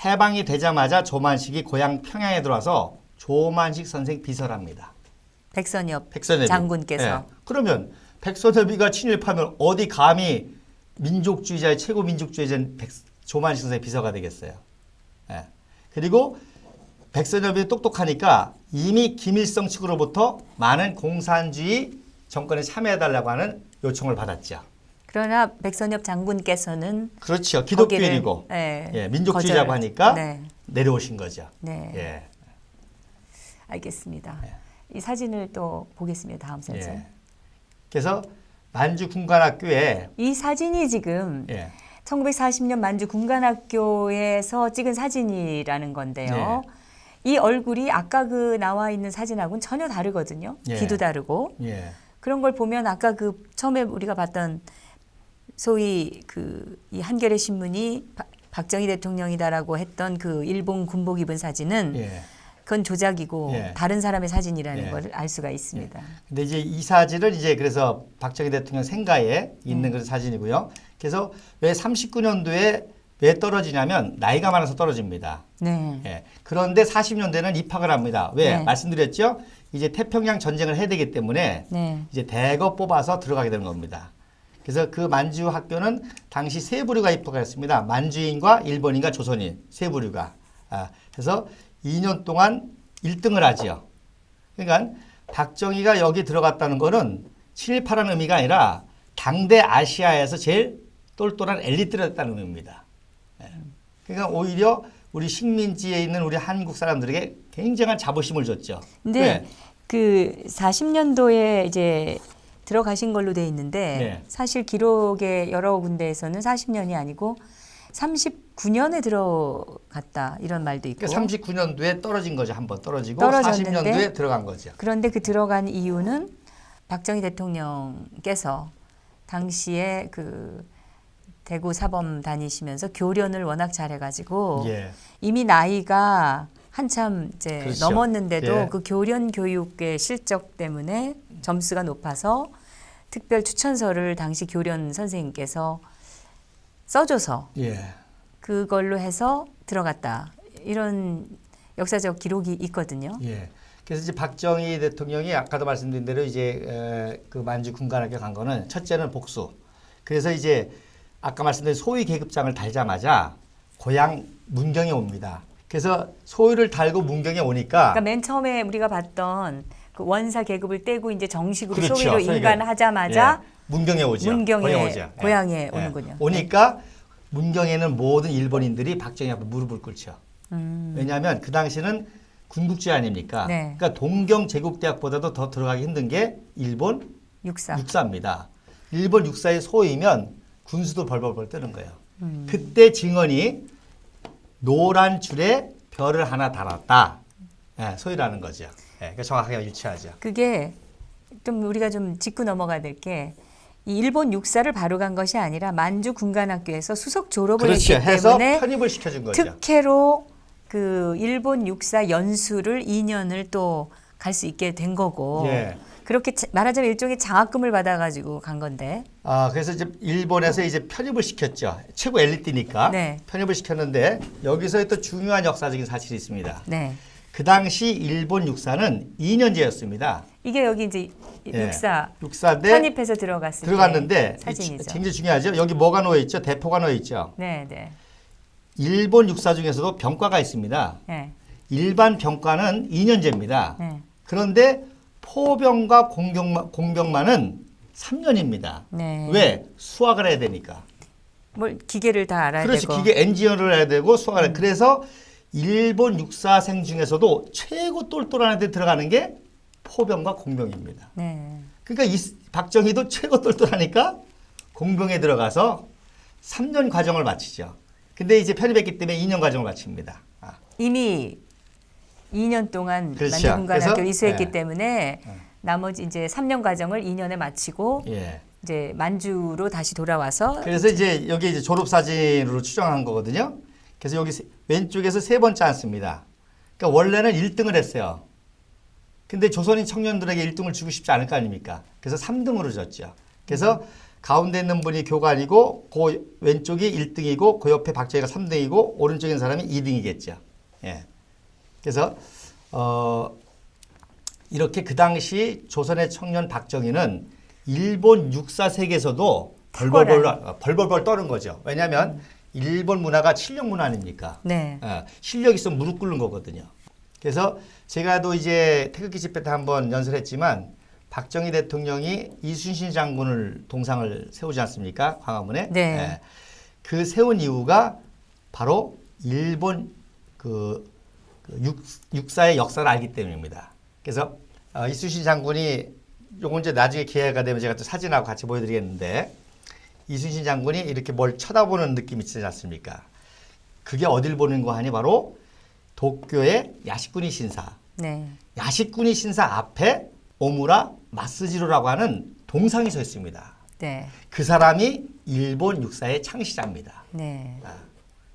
해방이 되자마자 조만식이 고향 평양에 들어와서 조만식 선생 비서를 합니다. 백선엽 백선엽이. 장군께서 예. 그러면 백선엽이가 친일파면 어디 감히 민족주의자의 최고 민족주의자인 조만식 선생의 비서가 되겠어요. 예. 그리고 백선엽이 똑똑하니까 이미 김일성 측으로부터 많은 공산주의 정권에 참여해달라고 하는 요청을 받았죠. 그러나 백선엽 장군께서는 그렇죠. 기독교인이고 민족주의자고 하니까 내려오신 거죠. 네. 예. 알겠습니다. 이 사진을 또 보겠습니다. 다음 사진. 예. 그래서 만주 군관학교에 이 사진이 지금 1940년 만주 군관학교에서 찍은 사진이라는 건데요. 이 얼굴이 아까 그 나와 있는 사진하고는 전혀 다르거든요. 귀도 다르고. 그런 걸 보면 아까 그 처음에 우리가 봤던 소위 이 한겨레 신문이 박정희 대통령이다라고 했던 그 일본 군복 입은 사진은 예. 그건 조작이고 예. 다른 사람의 사진이라는 예. 걸 알 수가 있습니다. 근데 이제 이 사진은 이제 그래서 박정희 대통령 생가에 있는 그런 사진이고요. 그래서 왜 39년도에 왜 떨어지냐면 나이가 많아서 떨어집니다. 네. 예. 그런데 40년대는 입학을 합니다. 왜? 네. 말씀드렸죠? 이제 태평양 전쟁을 해야 되기 때문에 네. 이제 대거 뽑아서 들어가게 되는 겁니다. 그래서 그 만주 학교는 당시 세 부류가 입학을 했습니다. 만주인과 일본인과 조선인 세 부류가. 그래서 2년 동안 1등을 하지요. 그러니까 박정희가 여기 들어갔다는 거는 친일파라는 의미가 아니라 당대 아시아에서 제일 똘똘한 엘리트였다는 의미입니다. 그러니까 오히려 우리 식민지에 있는 우리 한국 사람들에게 굉장한 자부심을 줬죠. 근데 왜? 그 40년도에 이제 들어가신 걸로 돼 있는데 네. 사실 기록의 여러 군데에서는 40년이 아니고 39년에 들어갔다 이런 말도 있고. 그러니까 39년도에 떨어진 거죠. 한번 떨어지고 떨어졌는데 40년도에 들어간 거죠. 그런데 그 들어간 이유는 박정희 대통령께서 당시에 그 대구 사범 다니시면서 교련을 워낙 잘해가지고 예. 이미 나이가 한참 이제 그렇죠. 넘었는데도 예. 그 교련 교육의 실적 때문에 점수가 높아서 특별 추천서를 당시 교련 선생님께서 써줘서 예. 그걸로 해서 들어갔다 이런 역사적 기록이 있거든요. 예. 그래서 이제 박정희 대통령이 아까도 말씀드린 대로 이제 그 만주 군관학교 간 거는 첫째는 복수. 그래서 이제 아까 말씀드린 소위 계급장을 달자마자 고향 문경에 옵니다. 그래서 소위를 달고 문경에 오니까 그러니까 맨 처음에 우리가 봤던 그 원사 계급을 떼고 이제 정식으로 그렇죠. 소위로 소위가. 인간하자마자 예. 문경에 오죠. 고향에 예. 오는군요. 오니까 문경에는 모든 일본인들이 박정희 앞에 무릎을 꿇죠. 왜냐하면 그 당시는 군국주의 아닙니까? 네. 그러니까 동경 제국대학보다도 더 들어가기 힘든 게 일본 육사. 육사입니다. 일본 육사의 소위면 군수도 벌벌벌 뜨는 거예요. 그때 증언이 노란 줄에 별을 하나 달았다. 예, 소위라는 거죠. 예, 그러니까 정확하게 유치하죠. 그게 좀 우리가 좀 짚고 넘어가야 될 게 이 일본 육사를 바로 간 것이 아니라 만주 군관학교에서 수석 졸업을 그렇죠. 했기 해서 때문에 편입을 시켜준 거죠. 특혜로 그 일본 육사 연수를 2년을 또 갈 수 있게 된 거고 예. 그렇게 말하자면 일종의 장학금을 받아가지고 간 건데 그래서 이제 일본에서 이제 편입을 시켰죠. 최고 엘리트니까 네. 편입을 시켰는데 여기서 또 중요한 역사적인 사실이 있습니다. 네. 그 당시 일본 육사는 2년제였습니다. 이게 여기 이제 예. 육사인데 편입해서 들어갔을 들어갔는데 때 사진이죠. 굉장히 중요하죠. 여기 뭐가 놓여 있죠? 대포가 놓여 있죠. 네, 네. 일본 육사 중에서도 병과가 있습니다. 네. 일반 병과는 2년제입니다. 네. 그런데 포병과 공병만은 3년입니다. 네. 왜? 수학을 해야 되니까. 뭘 기계를 다 알아야 그렇지. 되고. 기계 엔지니어를 해야 되고 수학을 해야 그래서 일본 육사생 중에서도 최고 똘똘한 애들 들어가는 게 포병과 공병입니다. 네. 그러니까 박정희도 최고 똘똘하니까 공병에 들어가서 3년 과정을 마치죠. 근데 이제 편입했기 때문에 2년 과정을 마칩니다. 이미 2년 동안 그렇죠. 만주군관학교를 그래서, 이수했기 예. 때문에 나머지 이제 3년 과정을 2년에 마치고 예. 이제 만주로 다시 돌아와서 그래서 이제 여기 이제 졸업 사진으로 추정한 거거든요. 그래서 여기 왼쪽에서 세 번째 앉습니다. 그러니까 원래는 1등을 했어요. 근데 조선인 청년들에게 1등을 주고 싶지 않을 거 아닙니까? 그래서 3등으로 줬죠. 그래서 가운데 있는 분이 교관이고 그 왼쪽이 1등이고 그 옆에 박정희가 3등이고 오른쪽에 있는 사람이 2등이겠죠. 예. 그래서 이렇게 그 당시 조선의 청년 박정희는 일본 육사색에서도 벌벌벌 떠는 거죠. 왜냐하면 일본 문화가 실력 문화 아닙니까? 네. 실력 있으면 무릎 꿇는 거거든요. 그래서 제가도 이제 태극기 집회 때 한번 연설했지만 박정희 대통령이 이순신 장군을 동상을 세우지 않습니까? 광화문에. 네. 그 세운 이유가 바로 일본 육사의 역사를 알기 때문입니다. 그래서 이순신 장군이 요건 이제 나중에 기회가 되면 제가 또 사진하고 같이 보여드리겠는데 이순신 장군이 이렇게 뭘 쳐다보는 느낌이 있지 않습니까? 그게 어딜 보는 거 하니 바로 도쿄의 야시쿠니 신사. 네. 야시쿠니 신사 앞에 오무라 마스지로라고 하는 동상이 서 있습니다. 네. 그 사람이 일본 육사의 창시자입니다. 네.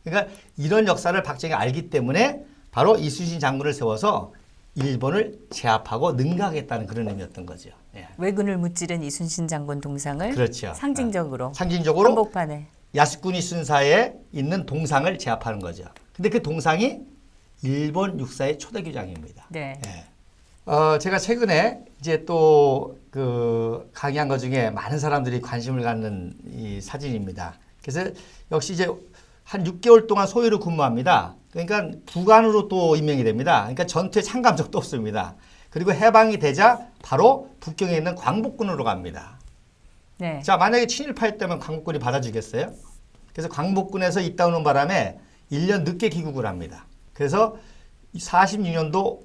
그러니까 이런 역사를 박정희가 알기 때문에 바로 이순신 장군을 세워서 일본을 제압하고 능가하겠다는 그런 의미였던 거죠. 예. 왜군을 무찌른 이순신 장군 동상을 그렇죠. 상징적으로 상징적으로 한복판에. 야스쿠니 순사에 있는 동상을 제압하는 거죠. 근데 그 동상이 일본 육사의 초대 규장입니다. 네. 예. 제가 최근에 이제 또 그 강의한 것 중에 많은 사람들이 관심을 갖는 이 사진입니다. 그래서 역시 이제 한 6개월 동안 소위로 근무합니다. 그러니까 부관으로 또 임명이 됩니다. 그러니까 전투에 참가한 적도 없습니다. 그리고 해방이 되자 바로 북경에 있는 광복군으로 갑니다. 네. 자, 만약에 친일파였다면 광복군이 받아주겠어요? 그래서 광복군에서 있다 오는 바람에 1년 늦게 귀국을 합니다. 그래서 46년도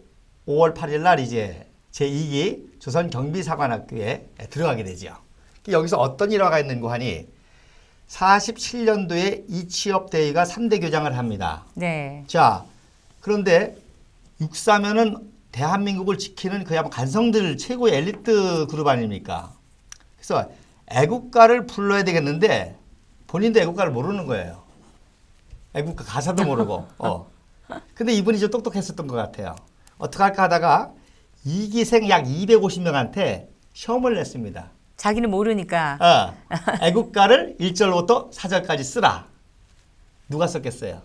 5월 8일 날 이제 제2기 조선경비사관학교에 들어가게 되죠. 여기서 어떤 일화가 있는가 하니 47년도에 이치업 대위가 3대 교장을 합니다. 네. 자, 그런데 육사면은 대한민국을 지키는 그야말로 간성들 최고의 엘리트 그룹 아닙니까? 그래서 애국가를 불러야 되겠는데 본인도 애국가를 모르는 거예요. 애국가 가사도 모르고. 근데 이분이 좀 똑똑했었던 것 같아요. 어떻게 할까 하다가 이기생 약 250명한테 시험을 냈습니다. 자기는 모르니까. 애국가를 1절부터 4절까지 쓰라. 누가 썼겠어요?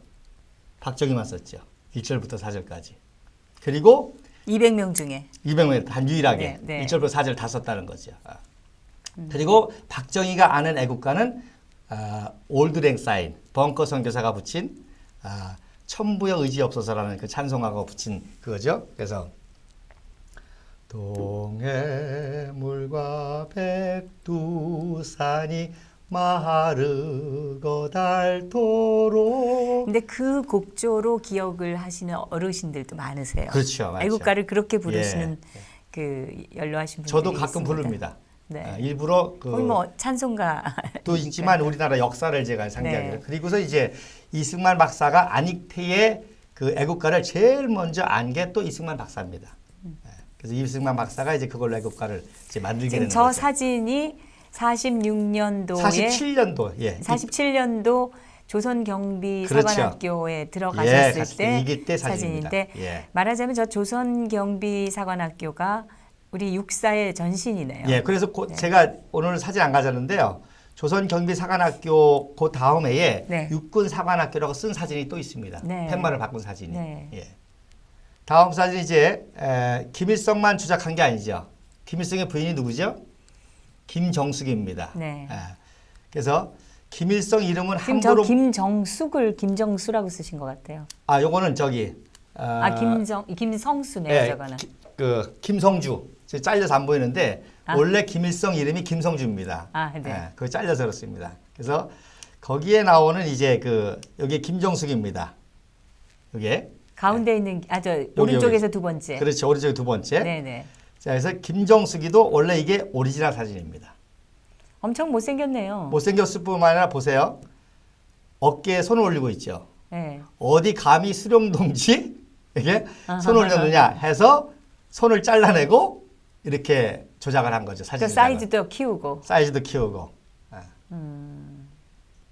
박정희만 썼죠. 1절부터 4절까지. 그리고 200명 중에. 200명 단 유일하게 네, 네. 1절부터 4절 다 썼다는 거죠. 그리고 박정희가 아는 애국가는 올드랭 사인, 벙커 선교사가 붙인 천부여 의지 없어서라는 그 찬송가가 붙인 그거죠. 그래서 동해물과 백두산이 마르고 닳도록. 근데 그 곡조로 기억을 하시는 어르신들도 많으세요. 그렇죠, 맞죠. 애국가를 그렇게 부르시는 예. 그 연로하신 분들이 저도 가끔 있습니다. 부릅니다. 네. 일부러 거의 뭐 찬송가 또 있지만 우리나라 역사를 제가 상기하기로. 네. 그리고서 이제 이승만 박사가 안익태의 그 애국가를 제일 먼저 안 게 또 이승만 박사입니다. 그래서 이승만 박사가 이제 그걸로 애국가를 이제 만들게 지금 되는 저 거죠. 사진이 46년도에 47년도. 예. 47년도 조선경비 그렇죠. 사관학교에 들어가셨을 예, 갔을 때 때 이길 때 사진입니다. 사진인데 예. 말하자면 저 조선경비 사관학교가 우리 육사의 전신이네요. 예, 그래서 제가 오늘 사진 안 가졌는데요. 조선경비사관학교 그 다음 해에 네. 육군사관학교라고 쓴 사진이 또 있습니다. 네. 팻말을 바꾼 사진이. 네. 예. 다음 사진 이제 김일성만 주작한 게 아니죠. 김일성의 부인이 누구죠? 김정숙입니다. 네. 그래서 김일성 이름은 지금 저 함부로 김정숙을 김정수라고 쓰신 것 같아요. 요거는 저기 김성수네요, 예, 저거는. 그 김성주. 지금 잘려서 안 보이는데 아. 원래 김일성 이름이 김성주입니다. 네. 그거 잘려서 그렇습니다. 그래서 거기에 나오는 이제 여기 김정숙입니다. 여기에 가운데 있는 오른쪽에서 두 번째. 그렇죠. 오른쪽에 두 번째. 네네. 자, 그래서 김정숙이도 원래 이게 오리지널 사진입니다. 엄청 못생겼네요. 못생겼을 뿐만 아니라 보세요. 어깨에 손을 올리고 있죠. 네. 어디 감히 수령동지 이게 손을 올렸느냐 해서 손을 잘라내고 이렇게 조작을 한 거죠. 사진 그 사이즈도 키우고. 사이즈도 키우고.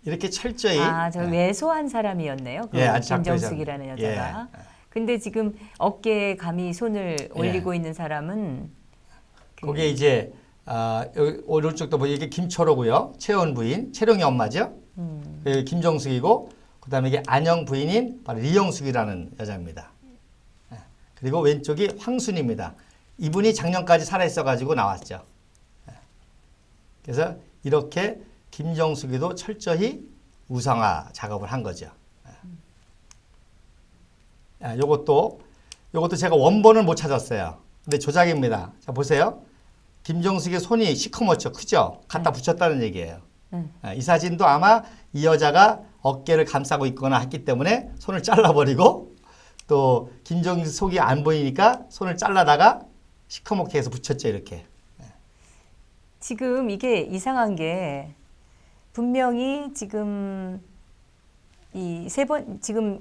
이렇게 철저히. 저 왜소한 사람이었네요. 그 예, 아주 김정숙이라는 여자가. 예. 근데 지금 어깨에 감히 손을 올리고 있는 사람은 거기에 이제 여기 오른쪽도 보니 이게 김철호고요. 채원 부인, 채령이 엄마죠. 여기 김정숙이고 그다음에 이게 안영 부인인 바로 리영숙이라는 여자입니다. 그리고 왼쪽이 황순입니다. 이분이 작년까지 살아있어가지고 나왔죠. 그래서 이렇게 김정숙이도 철저히 우상화 작업을 한 거죠. 요것도 제가 원본을 못 찾았어요. 근데 조작입니다. 자, 보세요. 김정숙의 손이 시커멓죠. 크죠? 갖다 붙였다는 얘기예요. 이 사진도 아마 이 여자가 어깨를 감싸고 있거나 했기 때문에 손을 잘라버리고 또 김정숙이 안 보이니까 손을 잘라다가 시커멓게 해서 붙였죠. 이렇게. 지금 이게 이상한 게 분명히 지금 이 지금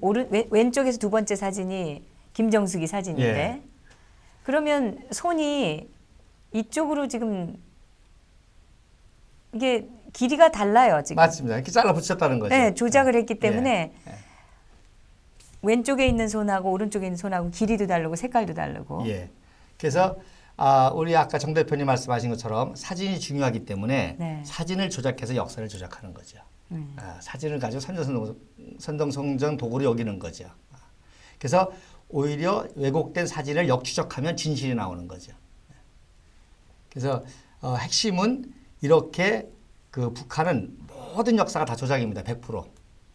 왼쪽에서 두 번째 사진이 김정숙이 사진인데 예. 그러면 손이 이쪽으로 지금 이게 길이가 달라요 지금. 맞습니다. 이렇게 잘라 붙였다는 거죠. 네, 조작을 했기 때문에 예. 왼쪽에 있는 손하고 오른쪽에 있는 손하고 길이도 다르고 색깔도 다르고. 예. 그래서 우리 아까 정 대표님 말씀하신 것처럼 사진이 중요하기 때문에 네. 사진을 조작해서 역사를 조작하는 거죠. 사진을 가지고 선정성정 도구로 여기는 거죠. 그래서 오히려 왜곡된 사진을 역추적하면 진실이 나오는 거죠. 그래서 핵심은 이렇게 그 북한은 모든 역사가 다 조작입니다. 100%.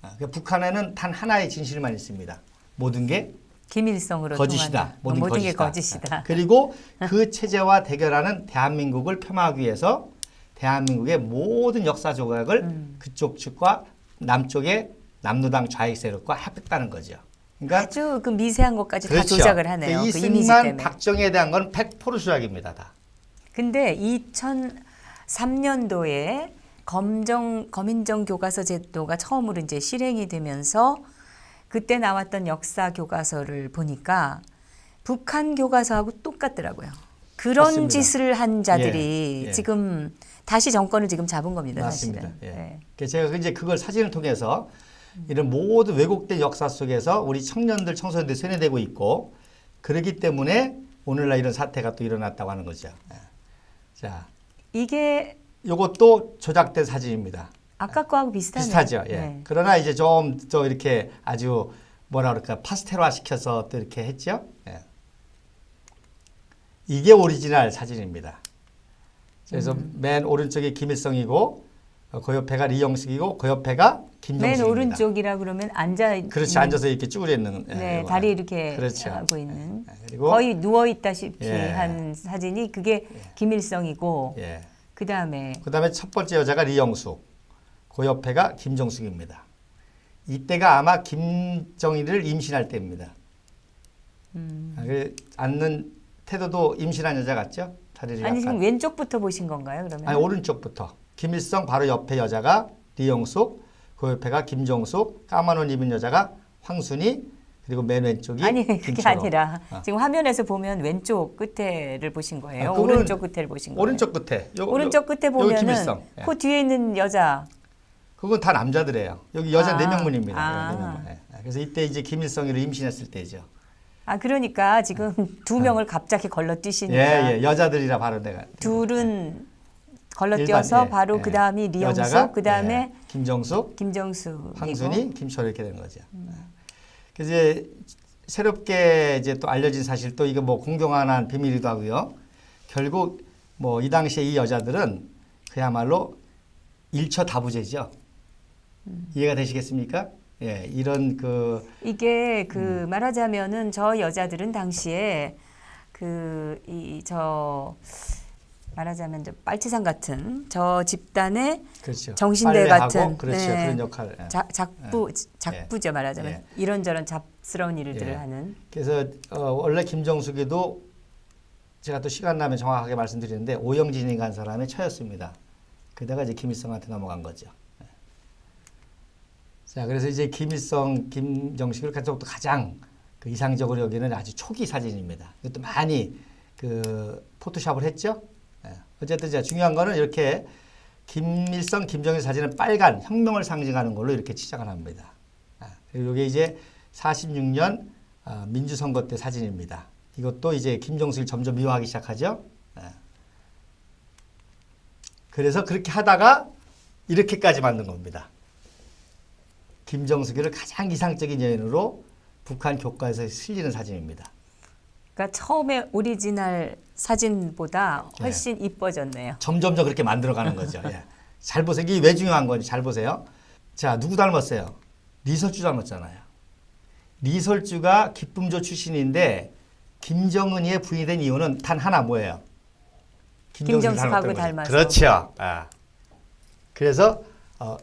그러니까 북한에는 단 하나의 진실만 있습니다. 모든 게 김일성으로 거짓이다. 통한다. 모든 게 거짓이다. 거짓이다. 그리고 그 체제와 대결하는 대한민국을 폄하하기 위해서 대한민국의 모든 역사 조각을 그쪽 측과 남쪽의 남노당 좌익 세력과 합했다는 거죠. 그러니까 아주 그 미세한 것까지 그렇죠. 다 조작을 하네요. 그 이미지 이승만, 때문에. 박정희에 대한 건 100% 조작입니다. 다. 근데 2003년도에 검인정 교과서 제도가 처음으로 이제 실행이 되면서 그때 나왔던 역사 교과서를 보니까 북한 교과서하고 똑같더라고요. 그런 맞습니다. 짓을 한 자들이 예, 예. 지금 다시 정권을 지금 잡은 겁니다. 맞습니다. 사실은. 예. 네. 그래서 제가 이제 그걸 사진을 통해서 이런 모든 왜곡된 역사 속에서 우리 청년들, 청소년들이 세뇌되고 있고 그러기 때문에 오늘날 이런 사태가 또 일어났다고 하는 거죠. 예. 자, 이게 이것도 조작된 사진입니다. 아까 거하고 비슷하네요. 비슷하죠. 예. 네. 그러나 이제 좀 또 이렇게 아주 뭐라 그럴까 파스텔화 시켜서 또 이렇게 했죠. 예. 이게 오리지널 사진입니다. 그래서 맨 오른쪽이 김일성이고 그 옆에가 리영숙이고 그 옆에가 김정숙입니다. 맨 오른쪽이라 그러면 앉아 그렇지. 앉아서 이렇게 쭈그려 있는. 네, 이거. 다리 이렇게 그렇죠. 하고 있는 그리고 거의 누워 있다시피 예. 한 사진이 그게 김일성이고 예. 그다음에 그다음에 첫 번째 여자가 리영숙. 그 옆에가 김정숙입니다. 이때가 아마 김정일을 임신할 때입니다. 앉는 태도도 임신한 여자 같죠? 다리를 아니 약간. 지금 왼쪽부터 보신 건가요? 그러면 아니 오른쪽부터 김일성 바로 옆에 여자가 리영숙, 그 옆에가 김정숙, 까만 옷 입은 여자가 황순이, 그리고 맨 왼쪽이 아니 그게 김철호. 아니라 지금 화면에서 보면 왼쪽 끝에를 보신 거예요? 그거는 오른쪽 끝에를 보신 거예요? 오른쪽 끝에. 오른쪽 끝에 여기 보면은 김일성. 예. 그 뒤에 있는 여자 그건 다 남자들이에요. 여기 여자 아. 4명문입니다. 아. 그래서 이때 이제 김일성이를 임신했을 때죠. 아 그러니까 지금 두 명을 갑자기 걸러뛰시니까 예, 예. 여자들이라 바로 내가. 둘은 걸러뛰어서 일반, 예, 바로 예. 그 다음이 리영숙, 여자가, 그 다음에 예, 김정숙, 김정수, 황순이, 김철호 이렇게 된 거죠. 그래서 이제 새롭게 이제 또 알려진 사실 또 이거 뭐 공경한 비밀이기도 하고요. 결국 뭐 이 당시에 이 여자들은 그야말로 일처다부제죠. 이해가 되시겠습니까? 예, 이런 그 이게 그 말하자면은 저 여자들은 당시에 그 말하자면 저 빨치산 같은 저 집단의 그렇죠. 정신대 빨래하고, 같은 그렇죠. 네. 그런 역할. 예. 작부죠 말하자면 예. 이런저런 잡스러운 일들을 예. 하는 그래서 원래 김정숙이도 제가 또 시간 나면 정확하게 말씀드리는데 오영진이 간 사람의 처였습니다. 그다가 이제 김일성한테 넘어간 거죠. 예. 자, 그래서 이제 김일성, 김정식을 가장 그 이상적으로 여기는 아주 초기 사진입니다. 이것도 많이 그 포토샵을 했죠. 예. 어쨌든 이제 중요한 거는 이렇게 김일성, 김정일 사진은 빨간 혁명을 상징하는 걸로 이렇게 치장을 합니다. 그리고 이게 이제 46년 민주선거 때 사진입니다. 이것도 이제 김정숙을 점점 미워하기 시작하죠. 그래서 그렇게 하다가 이렇게까지 만든 겁니다. 김정숙이를 가장 이상적인 여인으로 북한 교과에서 실리는 사진입니다. 그러니까 처음에 오리지널 사진보다 훨씬 이뻐졌네요. 점점 더 그렇게 만들어가는 거죠. 예. 잘 보세요. 이게 왜 중요한 건지 잘 보세요. 자, 누구 닮았어요? 리설주 닮았잖아요. 리설주가 기쁨조 출신인데 김정은이의 부인이 된 이유는 단 하나 뭐예요? 김정숙하고 닮아서. 그렇죠. 그래서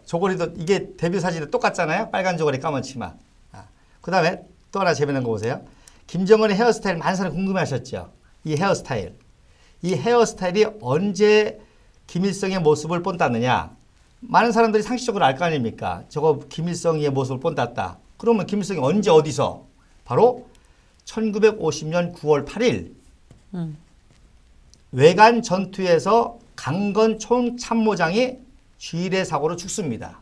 조거리도 이게 데뷔 사진도 똑같잖아요. 빨간 조거리 까만 치마. 그 다음에 또 하나 재미난 거 보세요. 김정은의 헤어스타일 많은 사람이 궁금해하셨죠. 이 헤어스타일. 이 헤어스타일이 언제 김일성의 모습을 본땄느냐. 많은 사람들이 상식적으로 알 거 아닙니까. 저거 김일성의 모습을 본땄다. 그러면 김일성이 언제 어디서? 바로 1950년 9월 8일 외관 전투에서 강건 총참모장이 쥐례 사고로 죽습니다.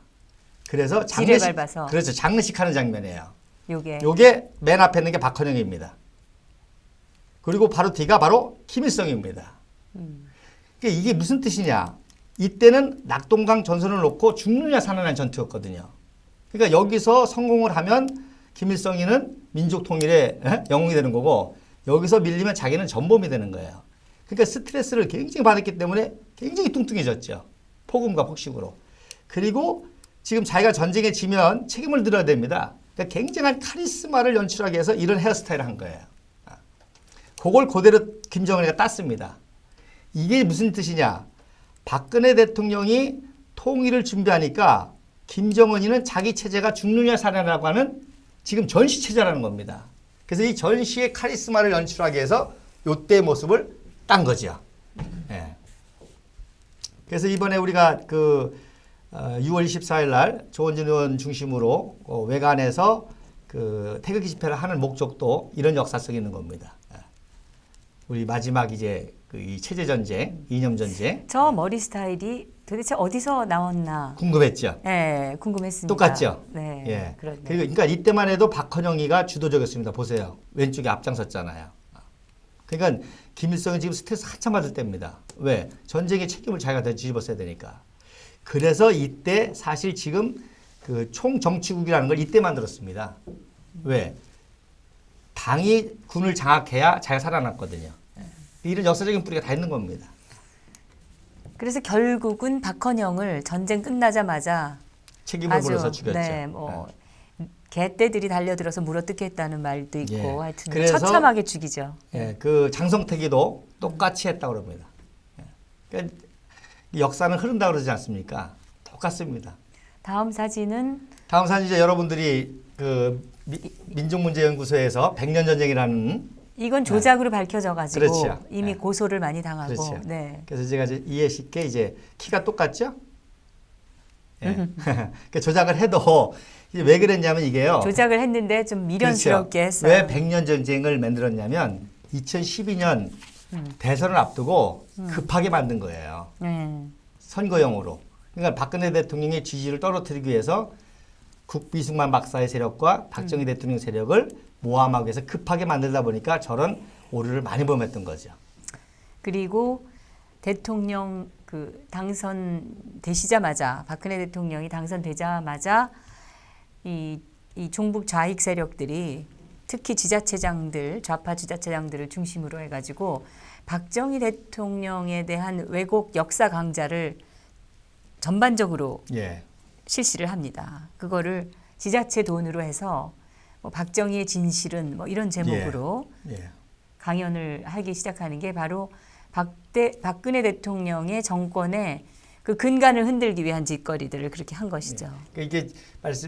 그래서 지뢰 밟아서. 그렇죠. 장례식 하는 장면이에요. 요게 맨 앞에 있는 게 박헌영입니다. 그리고 바로 뒤가 바로 김일성입니다. 그러니까 이게 무슨 뜻이냐? 이때는 낙동강 전선을 놓고 죽느냐 사느냐 전투였거든요. 그러니까 여기서 성공을 하면 김일성이는 민족 통일의 영웅이 되는 거고 여기서 밀리면 자기는 전범이 되는 거예요. 그러니까 스트레스를 굉장히 받았기 때문에 굉장히 뚱뚱해졌죠. 폭음과 폭식으로. 그리고 지금 자기가 전쟁에 지면 책임을 들어야 됩니다. 그러니까 굉장한 카리스마를 연출하기 위해서 이런 헤어스타일을 한 거예요. 그걸 그대로 김정은이가 땄습니다. 이게 무슨 뜻이냐? 박근혜 대통령이 통일을 준비하니까 김정은이는 자기 체제가 죽느냐 사느냐라고 하는 지금 전시 체제라는 겁니다. 그래서 이 전시의 카리스마를 연출하기 위해서 요때의 모습을 딴 거죠. 예. 그래서 이번에 우리가 6월 24일 날 조원진 의원 중심으로 외관에서 태극기 집회를 하는 목적도 이런 역사성이 있는 겁니다. 예. 우리 마지막 이제 이 체제 전쟁, 이념 전쟁. 저 머리 스타일이 도대체 어디서 나왔나 궁금했죠. 네, 궁금했습니다. 똑같죠. 네, 예. 그렇네요. 그러니까 이때만 해도 박헌영이가 주도적이었습니다. 보세요. 왼쪽에 앞장섰잖아요. 그러니까 김일성이 지금 스트레스 한참 받을 때입니다. 왜? 전쟁의 책임을 자기가 다 뒤집었어야 되니까. 그래서 이때 사실 지금 총정치국이라는 걸 이때 만들었습니다. 왜? 당이 군을 장악해야 잘 살아났거든요. 이런 역사적인 뿌리가 다 있는 겁니다. 그래서 결국은 박헌영을 전쟁 끝나자마자 책임을 물어서 죽였죠. 네, 개떼들이 달려들어서 물어뜯겠다는 말도 있고 예. 하여튼 그래서 처참하게 죽이죠. 예, 장성택이도 똑같이 했다고 그럽니다. 예. 그러니까 역사는 흐른다고 그러지 않습니까? 똑같습니다. 다음 사진은 이제 여러분들이 민족문제연구소에서 100년 전쟁이라는 이건 조작으로 밝혀져가지고 그렇죠. 이미 네. 고소를 많이 당하고. 그렇죠. 네. 그래서 제가 이제 이해 쉽게 이제 키가 똑같죠? 예. 그러니까 조작을 해도 이제 왜 그랬냐면 이게요. 조작을 했는데 좀 미련스럽게 그렇죠. 했어요. 왜 100년 전쟁을 만들었냐면 2012년 대선을 앞두고 급하게 만든 거예요. 선거용으로. 그러니까 박근혜 대통령의 지지를 떨어뜨리기 위해서 국비승만 박사의 세력과 박정희 대통령 세력을 모함하기 위해서 급하게 만들다 보니까 저런 오류를 많이 범했던 거죠. 그리고 대통령 당선되시자마자 박근혜 대통령이 당선되자마자 이 종북 좌익 세력들이 특히 지자체장들, 좌파 지자체장들을 중심으로 해가지고 박정희 대통령에 대한 왜곡 역사 강좌를 전반적으로 예. 실시를 합니다. 그거를 지자체 돈으로 해서 박정희의 진실은 이런 제목으로 예. 강연을 하기 시작하는 게 바로 박근혜 대통령의 정권의 그 근간을 흔들기 위한 짓거리들을 그렇게 한 것이죠. 예. 이게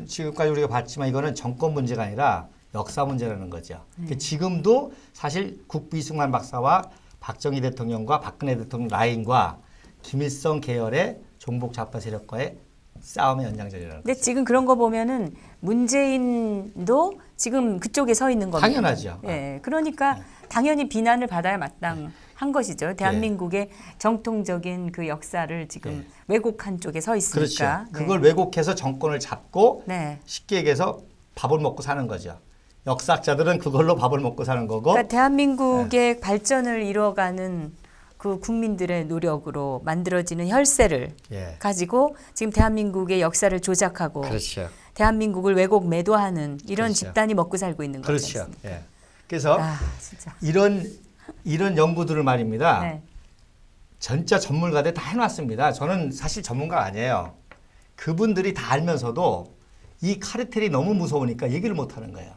지금까지 우리가 봤지만 이거는 정권 문제가 아니라 역사 문제라는 거죠. 지금도 사실 국비승만 박사와 박정희 대통령과 박근혜 대통령 라인과 김일성 계열의 종북 좌파 세력과의 싸움의 연장전이라는 근데 지금 그런 거 보면은 문재인도 지금 그쪽에 서 있는 겁니다. 당연하죠. 예, 그러니까 당연히 비난을 받아야 마땅한 것이죠. 대한민국의 정통적인 그 역사를 지금 왜곡한 쪽에 서 있으니까. 그렇죠. 그걸 왜곡해서 정권을 잡고 네. 쉽게 얘기해서 밥을 먹고 사는 거죠. 역사학자들은 그걸로 밥을 먹고 사는 거고. 그러니까 대한민국의 발전을 이뤄가는 그 국민들의 노력으로 만들어지는 혈세를 예. 가지고 지금 대한민국의 역사를 조작하고 그렇죠. 대한민국을 왜곡 매도하는 이런 그렇죠. 집단이 먹고 살고 있는 거죠. 그렇죠. 예. 그래서 진짜. 이런 연구들을 말입니다. 네. 진짜 전문가들 다 해놨습니다. 저는 사실 전문가 아니에요. 그분들이 다 알면서도 이 카르텔이 너무 무서우니까 얘기를 못하는 거예요.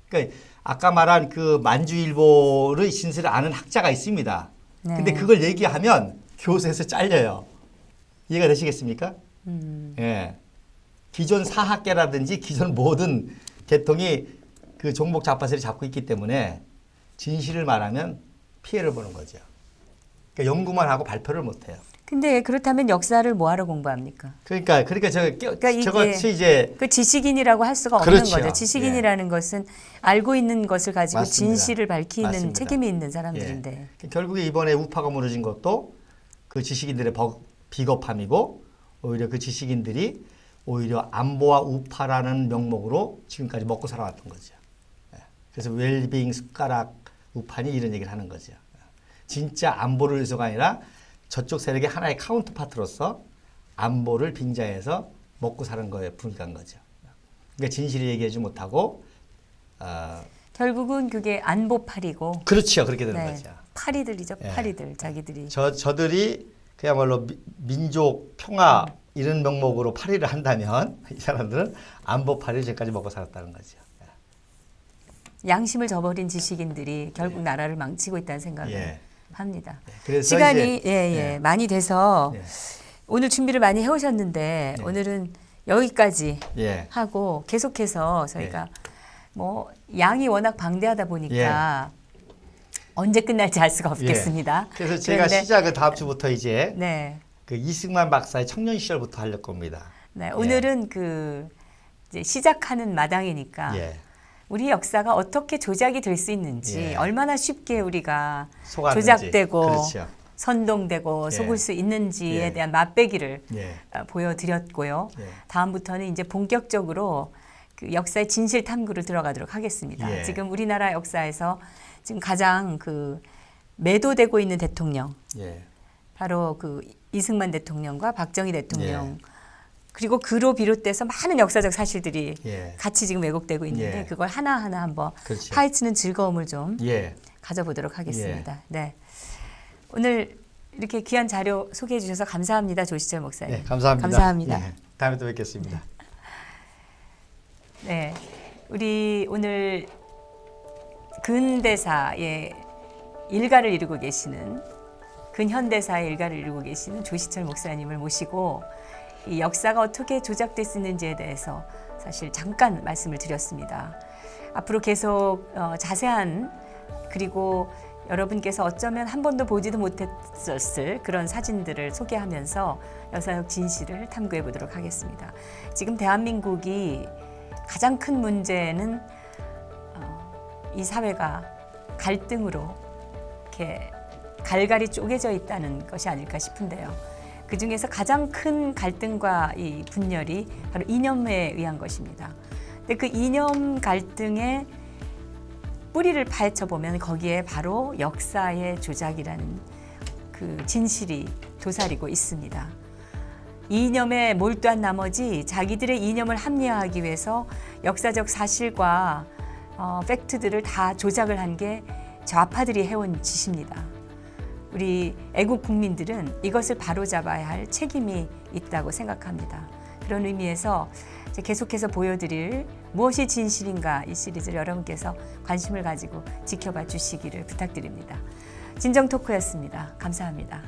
그러니까 아까 말한 그 만주일보의 진술을 아는 학자가 있습니다. 네. 근데 그걸 얘기하면 교수에서 잘려요. 이해가 되시겠습니까? 예. 기존 사학계라든지 기존 모든 계통이 그 종북 좌파세를 잡고 있기 때문에 진실을 말하면 피해를 보는 거죠. 그러니까 연구만 하고 발표를 못 해요. 근데 그렇다면 역사를 뭐하러 공부합니까? 그러니까 저것이 이제 그 지식인이라고 할 수가 없는 그렇죠. 거죠. 지식인이라는 것은 알고 있는 것을 가지고 맞습니다. 진실을 밝히는 맞습니다. 책임이 있는 사람들인데. 결국에 이번에 우파가 무너진 것도 그 지식인들의 비겁함이고 오히려 그 지식인들이 오히려 안보와 우파라는 명목으로 지금까지 먹고 살아왔던 거죠. 그래서 웰빙 숟가락 우파니 이런 얘기를 하는 거죠. 진짜 안보를 위해서가 아니라 저쪽 세력의 하나의 카운터파트로서 안보를 빙자해서 먹고 사는 거에 불과한 거죠. 그러니까 진실을 얘기하지 못하고 결국은 그게 안보팔이고. 그렇죠. 그렇게 되는 네, 거죠. 파리들이죠. 예. 파리들 자기들이. 저들이 그야말로 민족 평화 이런 명목으로 파리를 한다면 이 사람들은 안보 파리를 지금까지 먹고 살았다는 거죠. 양심을 저버린 지식인들이 결국 나라를 망치고 있다는 생각을 예. 합니다. 그래서 시간이 이제, 많이 돼서 예. 오늘 준비를 많이 해오셨는데 네. 오늘은 여기까지 예. 하고 계속해서 저희가 뭐 양이 워낙 방대하다 보니까 언제 끝날지 알 수가 없겠습니다. 그래서 제가 그런데- 시작을 다음 주부터 이제 네. 그 이승만 박사의 청년 시절부터 하려고 겁니다. 네. 오늘은 그 이제 시작하는 마당이니까 예. 우리 역사가 어떻게 조작이 될 수 있는지 예. 얼마나 쉽게 우리가 속았는지. 조작되고 그렇죠. 선동되고 예. 속을 수 있는지에 예. 대한 맛배기를 예. 보여드렸고요. 예. 다음부터는 이제 본격적으로 그 역사의 진실 탐구를 들어가도록 하겠습니다. 예. 지금 우리나라 역사에서 지금 가장 그 매도되고 있는 대통령, 예. 바로 그 이승만 대통령과 박정희 대통령, 그리고 그로 비롯돼서 많은 역사적 사실들이 예. 같이 지금 왜곡되고 있는데 예. 그걸 하나하나 한번 그렇죠. 파헤치는 즐거움을 좀 예. 가져보도록 하겠습니다. 네. 오늘 이렇게 귀한 자료 소개해 주셔서 감사합니다. 조시철 목사님. 네, 감사합니다. 감사합니다. 예. 다음에 또 뵙겠습니다. 네. 우리 오늘 근대사의 일가를 이루고 계시는 근현대사의 일가를 이루고 계시는 조시철 목사님을 모시고 이 역사가 어떻게 조작됐었는지에 대해서 사실 잠깐 말씀을 드렸습니다. 앞으로 계속 자세한 그리고 여러분께서 어쩌면 한 번도 보지도 못했었을 그런 사진들을 소개하면서 역사적 진실을 탐구해 보도록 하겠습니다. 지금 대한민국이 가장 큰 문제는 이 사회가 갈등으로 이렇게 갈갈이 쪼개져 있다는 것이 아닐까 싶은데요. 그 중에서 가장 큰 갈등과 이 분열이 바로 이념에 의한 것입니다. 근데 그 이념 갈등의 뿌리를 파헤쳐 보면 거기에 바로 역사의 조작이라는 그 진실이 도사리고 있습니다. 이념에 몰두한 나머지 자기들의 이념을 합리화하기 위해서 역사적 사실과 팩트들을 다 조작을 한 게 좌파들이 해온 짓입니다. 우리 애국 국민들은 이것을 바로잡아야 할 책임이 있다고 생각합니다. 그런 의미에서 계속해서 보여드릴 무엇이 진실인가 이 시리즈를 여러분께서 관심을 가지고 지켜봐 주시기를 부탁드립니다. 진정 토크였습니다. 감사합니다.